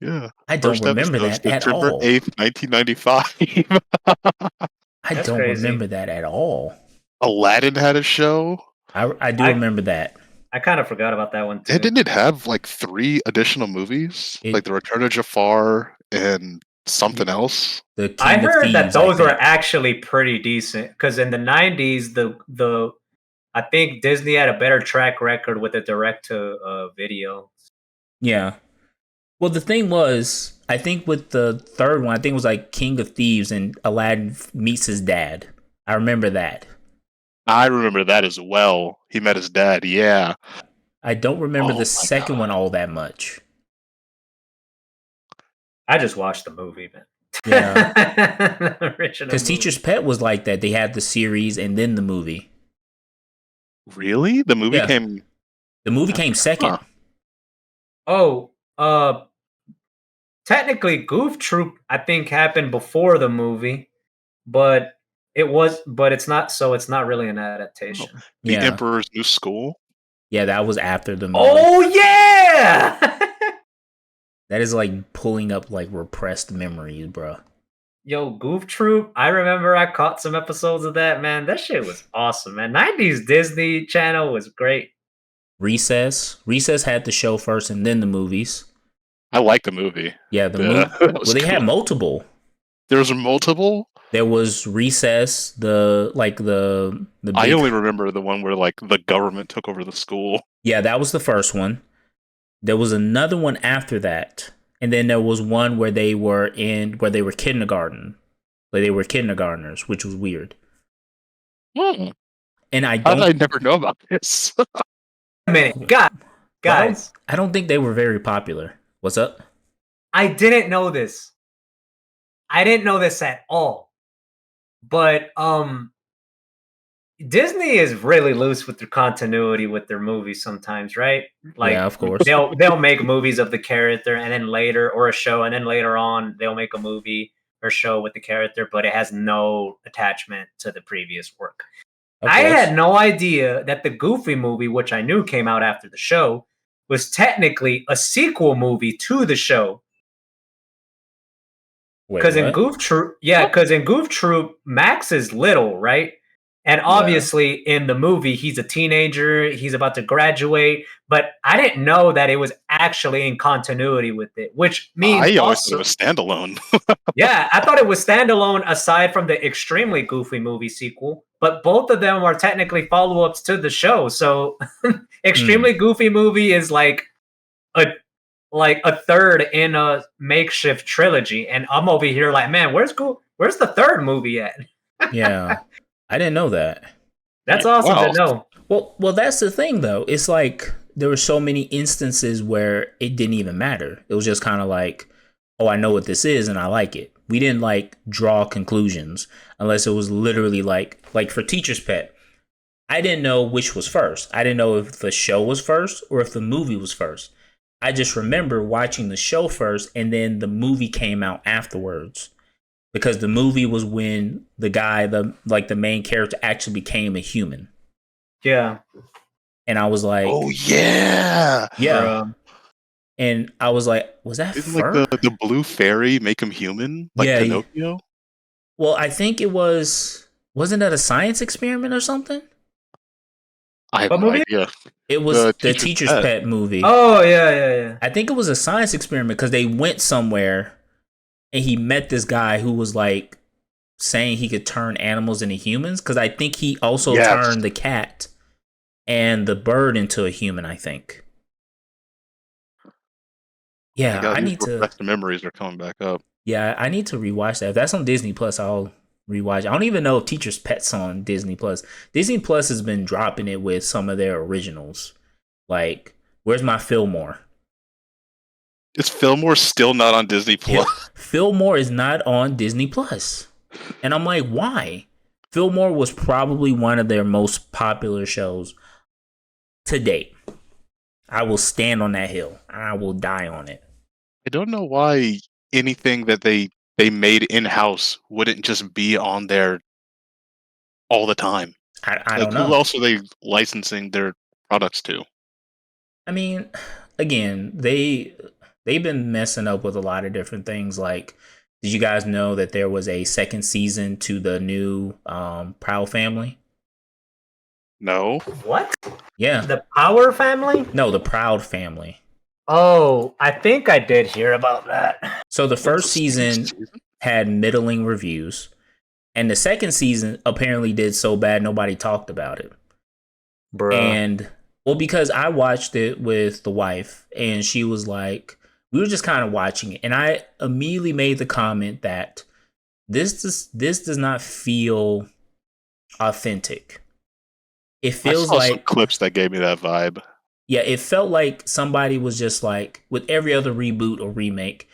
Yeah. I don't First remember episode's that at September all. 8th, 1995. I That's don't crazy. remember that at all. Aladdin had a show. I do I- remember that. I kind of forgot about that one too. And didn't it have like 3 additional movies? It- Like The Return of Jafar and something else? The King I of heard that Thieves, I those were think. actually pretty decent because in the '90s, the I think Disney had a better track record with the direct to video. Yeah. Well, the thing was, I think with the third one, I think it was like King of Thieves and Aladdin meets his dad. I remember that. I remember that as well. He met his dad. Yeah. I don't remember Oh my the second God. one all that much. I just watched the movie, man. Yeah. Original Because movie. Teacher's Pet was like that. They had the series and then the movie. Really? The movie Yeah. came. The movie came second. Huh. Oh, technically, Goof Troop I think happened before the movie, but it's not. So it's not really an adaptation. The Yeah. Emperor's New School. Yeah, that was after the movie. Oh yeah! That is like pulling up like repressed memories, bro. Yo, Goof Troop. I remember I caught some episodes of that. Man, that shit was awesome, man. '90s Disney Channel was great. Recess. Recess had the show first and then the movies. I like the movie. Yeah, the Yeah, movie. that was Well, they had cool. multiple. There was multiple. There was Recess, the big, I only remember the one where like the government took over the school. yeah, that was the first one. There was another one after that, and then there was one where they were kindergarten, like they were kindergartners, which was weird. Hmm. And I How don't, did I never know about this? A minute, guys, I don't think they were very popular. What's up? I didn't know this. I didn't know this at all. But Disney is really loose with their continuity with their movies sometimes, right? Like Yeah, of course. they'll make movies of the character and then later or a show and then later on they'll make a movie or show with the character, but it has no attachment to the previous work. Of I course. had no idea that the Goofy movie, which I knew came out after the show, was technically a sequel movie to the show. Wait, Because in what? Goof Troop, Max is little, right? And obviously in the movie, he's a teenager, he's about to graduate, but I didn't know that it was actually in continuity with it, which means I always also, thought it was standalone. yeah, I thought it was standalone aside from the extremely goofy movie sequel, but both of them are technically follow-ups to the show. So extremely goofy movie is like a third in a makeshift trilogy, and I'm over here like, man, where's the third movie at? Yeah, I didn't know that. That's awesome Wow. to know. Well, that's the thing though. It's like there were so many instances where it didn't even matter. It was just kind of like, oh, I know what this is and I like it. We didn't like draw conclusions unless it was literally like for Teacher's Pet. I didn't know which was first. I didn't know if the show was first or if the movie was first. I just remember watching the show first and then the movie came out afterwards. Because the movie was when the guy, the main character actually became a human. Yeah. And I was like, Oh yeah. yeah. Bruh. And I was like, was that Didn't fur? like the blue fairy make him human? Like Yeah, Pinocchio? Well, I think it wasn't that a science experiment or something? I have What no movie? idea. It was The the Teacher's Teacher's Pet. Pet movie. Oh yeah. I think it was a science experiment because they went somewhere and he met this guy who was like saying he could turn animals into humans. Because I think he also Yes. turned the cat and the bird into a human, I think. Yeah, God, I these need to. repressed memories are coming back up. Yeah, I need to rewatch that. If that's on Disney Plus, I'll rewatch. I don't even know if Teacher's Pet's on Disney Plus. Disney Plus has been dropping it with some of their originals. Like, where's my Fillmore? Is Fillmore still not on Disney Plus? Fillmore is not on Disney Plus. And I'm like, why? Fillmore was probably one of their most popular shows to date. I will stand on that hill. I will die on it. I don't know why anything that they made in-house wouldn't just be on there all the time. I don't know. Who else are they licensing their products to? I mean, again, they've been messing up with a lot of different things. Like, did you guys know that there was a second season to the new Proud Family? No. What? Yeah. The Power Family? No, the Proud Family. Oh, I think I did hear about that. So the first season had middling reviews, and the second season apparently did so bad nobody talked about it. Bruh. And well, because I watched it with the wife, and she was like, we were just kind of watching it, and I immediately made the comment that this does not feel authentic. It feels like some clips that gave me that vibe. Yeah, it felt like somebody was just like, with every other reboot or remake,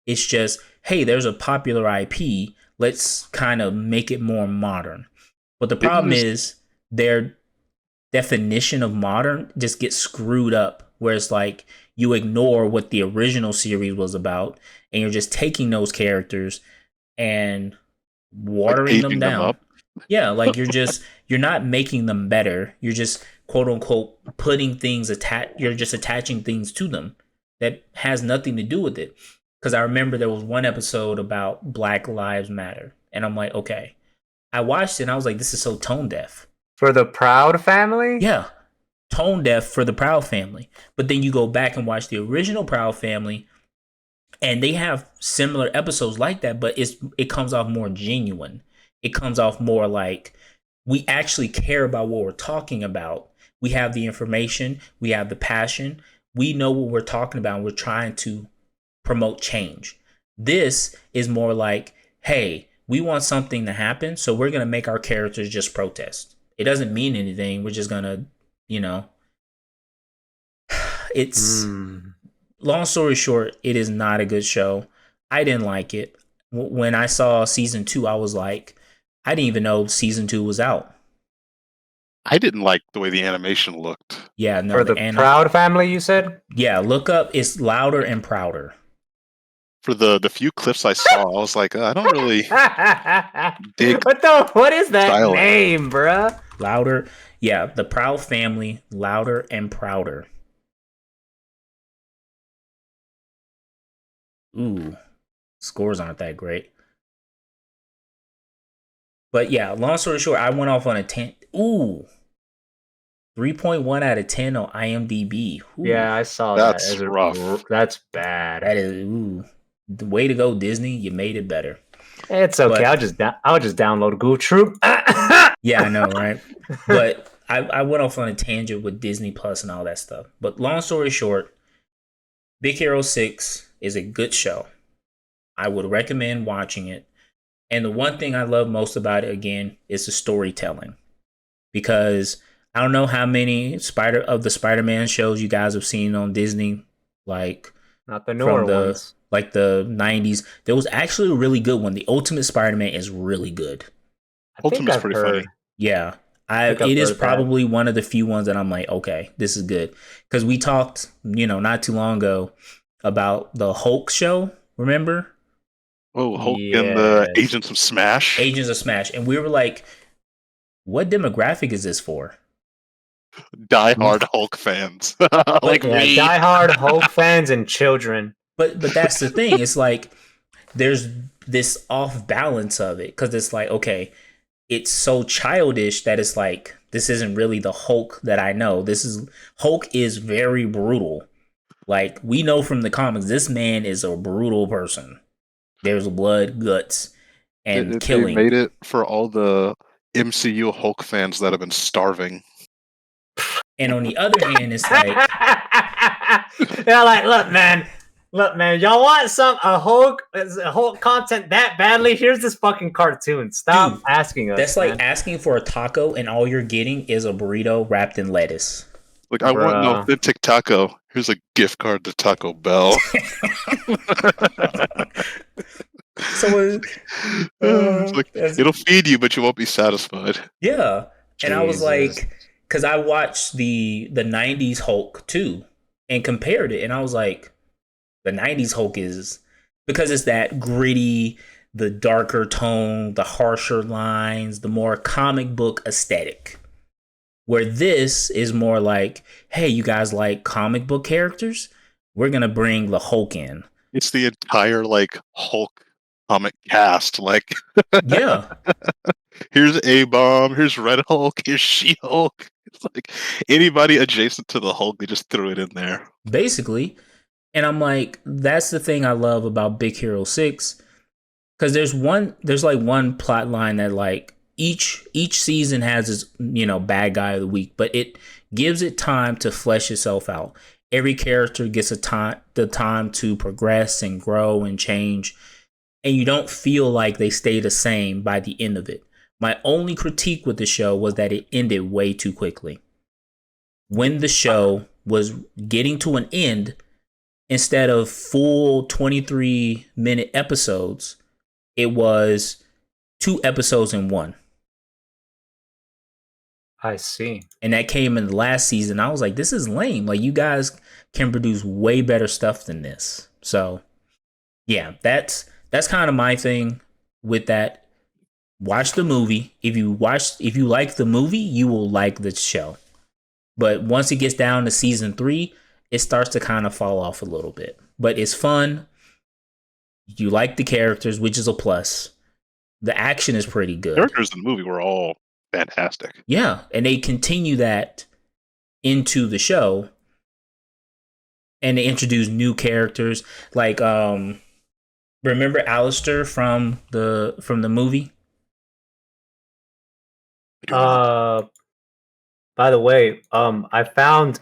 it's just, hey, there's a popular IP, let's kind of make it more modern. But the problem is their definition of modern just gets screwed up, where it's like you ignore what the original series was about, and you're just taking those characters and watering them down. Yeah, like you're not making them better. You're just quote unquote putting things you're just attaching things to them that has nothing to do with it. Because I remember there was one episode about Black Lives Matter, and I'm like, okay. I watched it and I was like, this is so tone deaf. For the Proud Family? Yeah. Tone deaf for the Proud Family. But then you go back and watch the original Proud Family, and they have similar episodes like that, but it comes off more genuine. It comes off more like we actually care about what we're talking about. We have the information. We have the passion. We know what we're talking about, and we're trying to promote change. This is more like, hey, we want something to happen, so we're going to make our characters just protest. It doesn't mean anything. We're just going to, it's long story short, it is not a good show. I didn't like it. When I saw season 2, I was like, I didn't even know season 2 was out. I didn't like the way the animation looked. Yeah, no. For the Proud Family, you said? Yeah, look up. It's Louder and Prouder. For the few clips I saw, I was like, I don't really dig. What is that name, bruh? Louder. Yeah, the Proud Family, Louder and Prouder. Ooh, scores aren't that great. But yeah, long story short, I went off on a 10. Ooh. 3.1 out of 10 on IMDb. Ooh. Yeah, I saw that. That's rough. That's bad. That is, the way to go, Disney. You made it better. It's okay. But I'll just download Google Troop. Yeah, I know, right? But I went off on a tangent with Disney Plus and all that stuff. But long story short, Big Hero 6 is a good show. I would recommend watching it. And the one thing I love most about it, again, is the storytelling. Because I don't know how many Spider-Man shows you guys have seen on Disney, like not the newer ones, like the 90s. There was actually a really good one. The Ultimate Spider-Man is really good. Ultimate's pretty funny. Yeah, it is probably one of the few ones that I'm like, okay, this is good. Because we talked, not too long ago about the Hulk show. Remember? Oh, Hulk and the Agents of Smash. Agents of Smash, and we were like, what demographic is this for? Die-hard Hulk fans. Die-hard Hulk fans and children. But that's the thing. It's like there's this off balance of it, because it's like, okay, it's so childish that it's like, this isn't really the Hulk that I know. Hulk is very brutal. Like, we know from the comics, this man is a brutal person. There's blood, guts, and killing. They made it for all the MCU Hulk fans that have been starving. And on the other hand, it's like, they're like, look, man, Look, man, y'all want a Hulk content that badly? Here's this fucking cartoon. Stop Dude, asking us. That's like man. asking for a taco and all you're getting is a burrito wrapped in lettuce. Like, I want an Bruh. authentic taco. Here's a gift card to Taco Bell. So It's like, it'll feed you, but you won't be satisfied. yeah. And I was Jesus. like, because I watched the '90s Hulk too, and compared it, and I was like, the '90s Hulk is because it's that gritty, the darker tone, the harsher lines, the more comic book aesthetic. Where this is more like, hey, you guys like comic book characters? We're gonna bring the Hulk in. It's the entire like Hulk comic cast. Like, Yeah, here's A-Bomb, here's Red Hulk, here's She-Hulk. It's like anybody adjacent to the Hulk, they just threw it in there. basically. And I'm like, that's the thing I love about Big Hero 6. Because there's like one plot line that like each season has its, bad guy of the week, but it gives it time to flesh itself out. Every character gets the time to progress and grow and change, and you don't feel like they stay the same by the end of it. My only critique with the show was that it ended way too quickly. When the show was getting to an end, instead of full 23-minute episodes, it was 2 episodes in one. I see. And that came in the last season. I was like, this is lame. Like, you guys can produce way better stuff than this. So, yeah, that's kind of my thing with that. Watch the movie. If you like the movie, you will like the show. But once it gets down to season 3, it starts to kind of fall off a little bit. But it's fun. You like the characters, which is a plus. The action is pretty good. Characters in the movie were all fantastic. Yeah, and they continue that into the show. And they introduce new characters. Like, remember Alistair from the movie? By the way, I found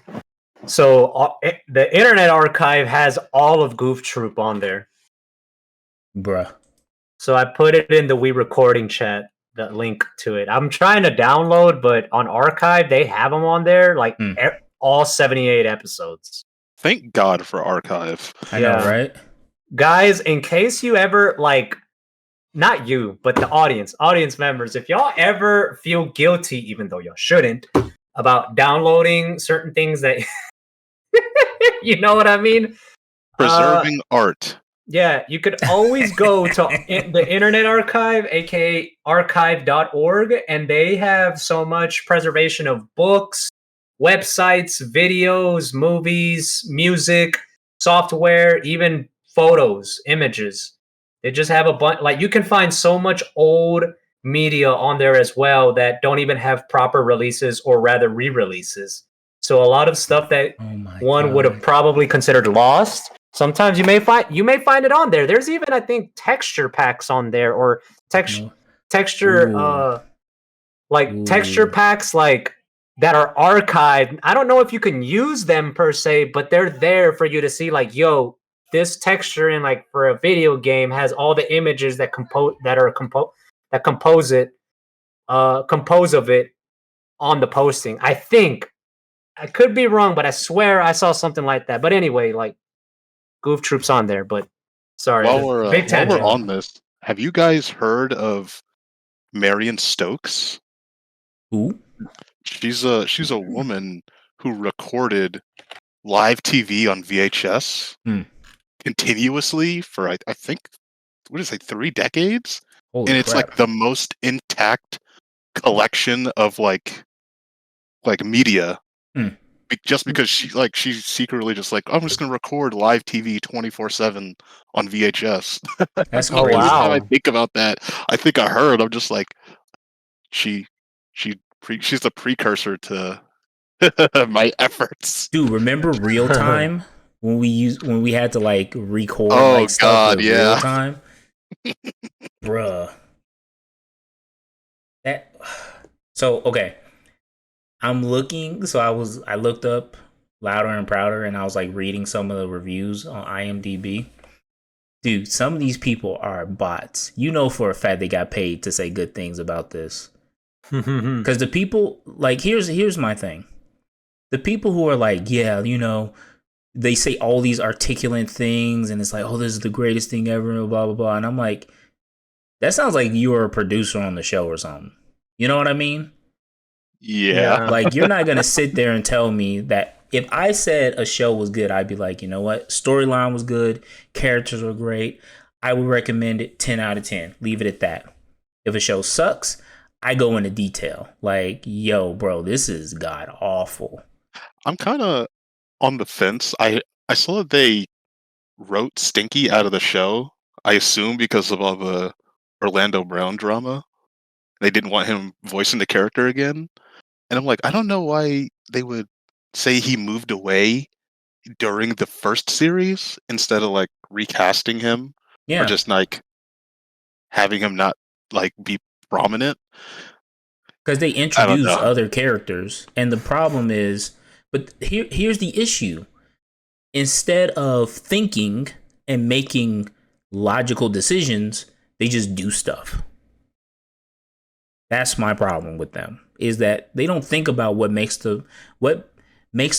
the Internet Archive has all of Goof Troop on there. Bruh. So I put it in the We Recording chat, the link to it. I'm trying to download, but on Archive they have them on there, like all 78 episodes. Thank God for Archive. I know, right? Guys, in case you ever not you, but the audience members, if y'all ever feel guilty, even though y'all shouldn't, about downloading certain things that you know what I mean? Preserving art. Yeah, you could always go to the Internet Archive, aka archive.org, and they have so much preservation of books, websites, videos, movies, music, software, even photos, images. They just have a bunch. Like, you can find so much old media on there as well that don't even have proper releases, or rather re-releases. So a lot of stuff that one would have probably considered lost, sometimes you may find it on there. There's even, I think, texture packs on there, or texture texture packs like that are archived. I don't know if you can use them per se, but they're there for you to see, like, yo, this texture in, like, for a video game has all the images that compose of it on the posting. I think I could be wrong, but I swear I saw something like that. But anyway, like, Goof Troop's on there. But sorry, while we're on this, have you guys heard of Marion Stokes? Who? She's a woman who recorded live TV on VHS continuously for I think 3 decades. Holy and it's crap. like the most intact collection of like media. Just because she's secretly just like, I'm just gonna record live TV 24/7 on VHS. That's Every crazy. time I think about that, I think I heard. I'm just like, she's the precursor to my efforts. Dude, remember Real Time when we had to like record stuff God, with yeah. Real Time? Bruh. So okay. I'm looking, so I looked up Louder and Prouder, and I was like reading some of the reviews on IMDb. Dude, some of these people are bots. You know for a fact they got paid to say good things about this. Because the people, like, here's my thing. The people who are like, yeah, you know, they say all these articulate things, and it's like, oh, this is the greatest thing ever, blah blah blah. And I'm like, that sounds like you were a producer on the show or something. You know what I mean? Yeah. Like, you're not gonna sit there and tell me that if I said a show was good, I'd be like, you know what? Storyline was good, characters were great. I would recommend it 10 out of 10. Leave it at that. If a show sucks, I go into detail. Like, yo, bro, this is god awful. I'm kind of on the fence. I saw that they wrote Stinky out of the show. I assume because of all the Orlando Brown drama. They didn't want him voicing the character again. And I'm like, I don't know why they would say he moved away during the first series instead of like recasting him or Yeah, just like having him not like be prominent. because they I don't introduce know. other characters, and the problem is, but here's the issue. Instead of thinking and making logical decisions, they just do stuff. That's my problem with them, is that they don't think about what makes the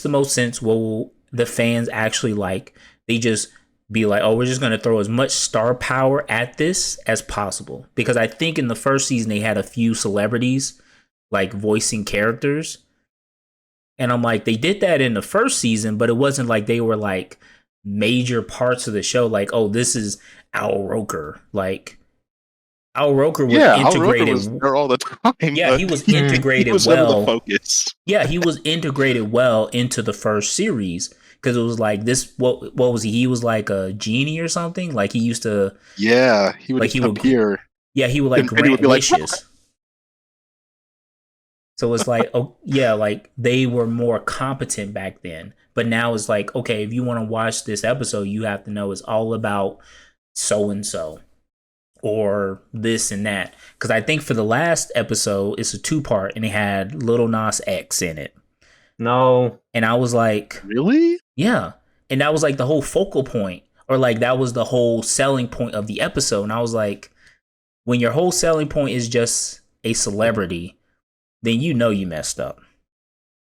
most sense, what will the fans actually like. They just be like, oh, we're just gonna throw as much star power at this as possible. Because I think in the first season they had a few celebrities like voicing characters. And I'm like, they did that in the first season, but it wasn't like they were like major parts of the show. Like, oh, this is Al Roker. Like, Al Roker was Yeah, Al Roker integrated. was there all the time. Yeah, but he was he integrated he was never the well. focus. Yeah, he was integrated well into the first series because it was like this. What was he? He was like a genie or something. Like he used to. Yeah, he would Like, just he would- appear. Yeah, he would like And he grant would be like, wishes. So it's like, oh yeah, like they were more competent back then. But now it's like, okay, if you want to watch this episode, you have to know it's all about so and so or this and that. Because I think for the last episode, it's a 2-part, and it had Little Nas X in it. No. And I was like, Really? yeah. And that was like the whole focal point, or like that was the whole selling point of the episode. And I was like, when your whole selling point is just a celebrity, then you know you messed up.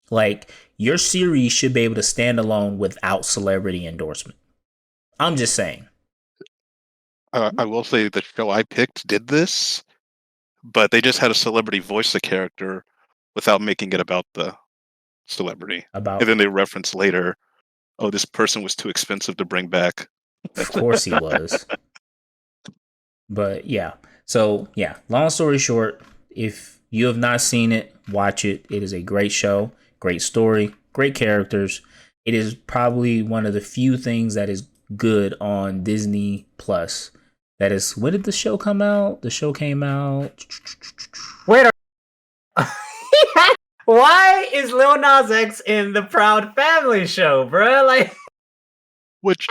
Like, your series should be able to stand alone without celebrity endorsement. I'm just saying. I will say the show I picked did this, but they just had a celebrity voice the character without making it about the celebrity. About, And then they reference later, oh, this person was too expensive to bring back. of course he was. But yeah. So yeah, long story short, if you have not seen it, watch it. It is a great show, great story, great characters. It is probably one of the few things that is good on Disney Plus. That is, when did the show come out? The show came out. Wait. Why is Lil Nas X in the Proud Family show, bro? Like, Which,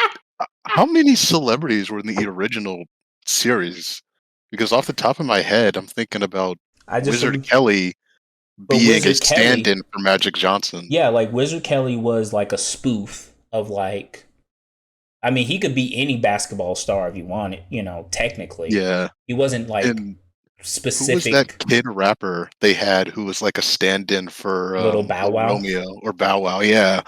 how many celebrities were in the original series? Because off the top of my head, I'm thinking about I just Wizard Kelly But being Wizard a stand-in for Magic Johnson. Yeah, like Wizard Kelly was like a spoof of like, I mean, he could be any basketball star if you wanted, you know, technically. Yeah. He wasn't like And who was specific. that kid rapper they had who was like a stand-in for Little Bow Wow? Romeo or Bow Wow? Yeah,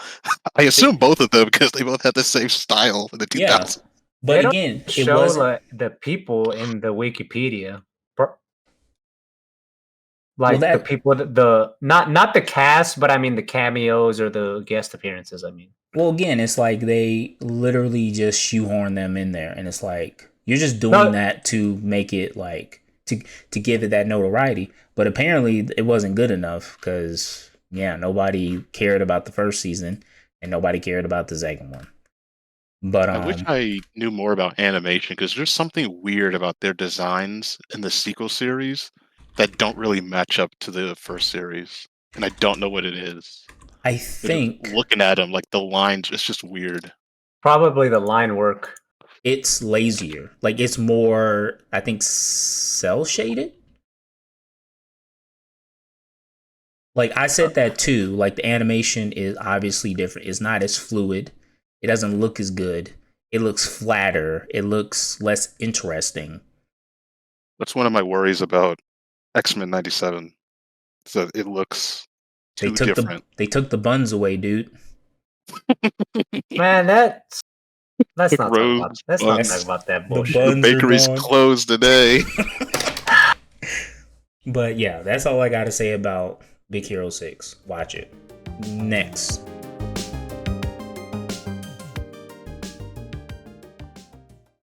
I assume both of them because they both had the same style in the 2000s. Yeah. They But don't again, it show was like the people in the Wikipedia. Well, Like the people, not the cast, but I mean the cameos or the guest appearances. I mean, well, again, it's like they literally just shoehorn them in there, and it's like you're just doing No. that to make it like to give it that notoriety. But apparently, it wasn't good enough because yeah, nobody cared about the first season, and nobody cared about the second one. But I wish I knew more about animation because there's something weird about their designs in the sequel series that don't really match up to the first series, and I don't know what it is. I But think looking at them, like the lines, it's just weird. probably the line work. it's lazier. Like it's more, I think, cell shaded. Like I said that too. Like the animation is obviously different. It's not as fluid. It doesn't look as good. It looks flatter. It looks less interesting. That's one of my worries about X-Men '97. So it looks They too took different. they took the buns away, dude. Man, let's not talk about Rose let's not buns. talk about that The bullshit. The buns are bakery's gone. closed today. But yeah, that's all I got to say about Big Hero 6. Watch it. Next.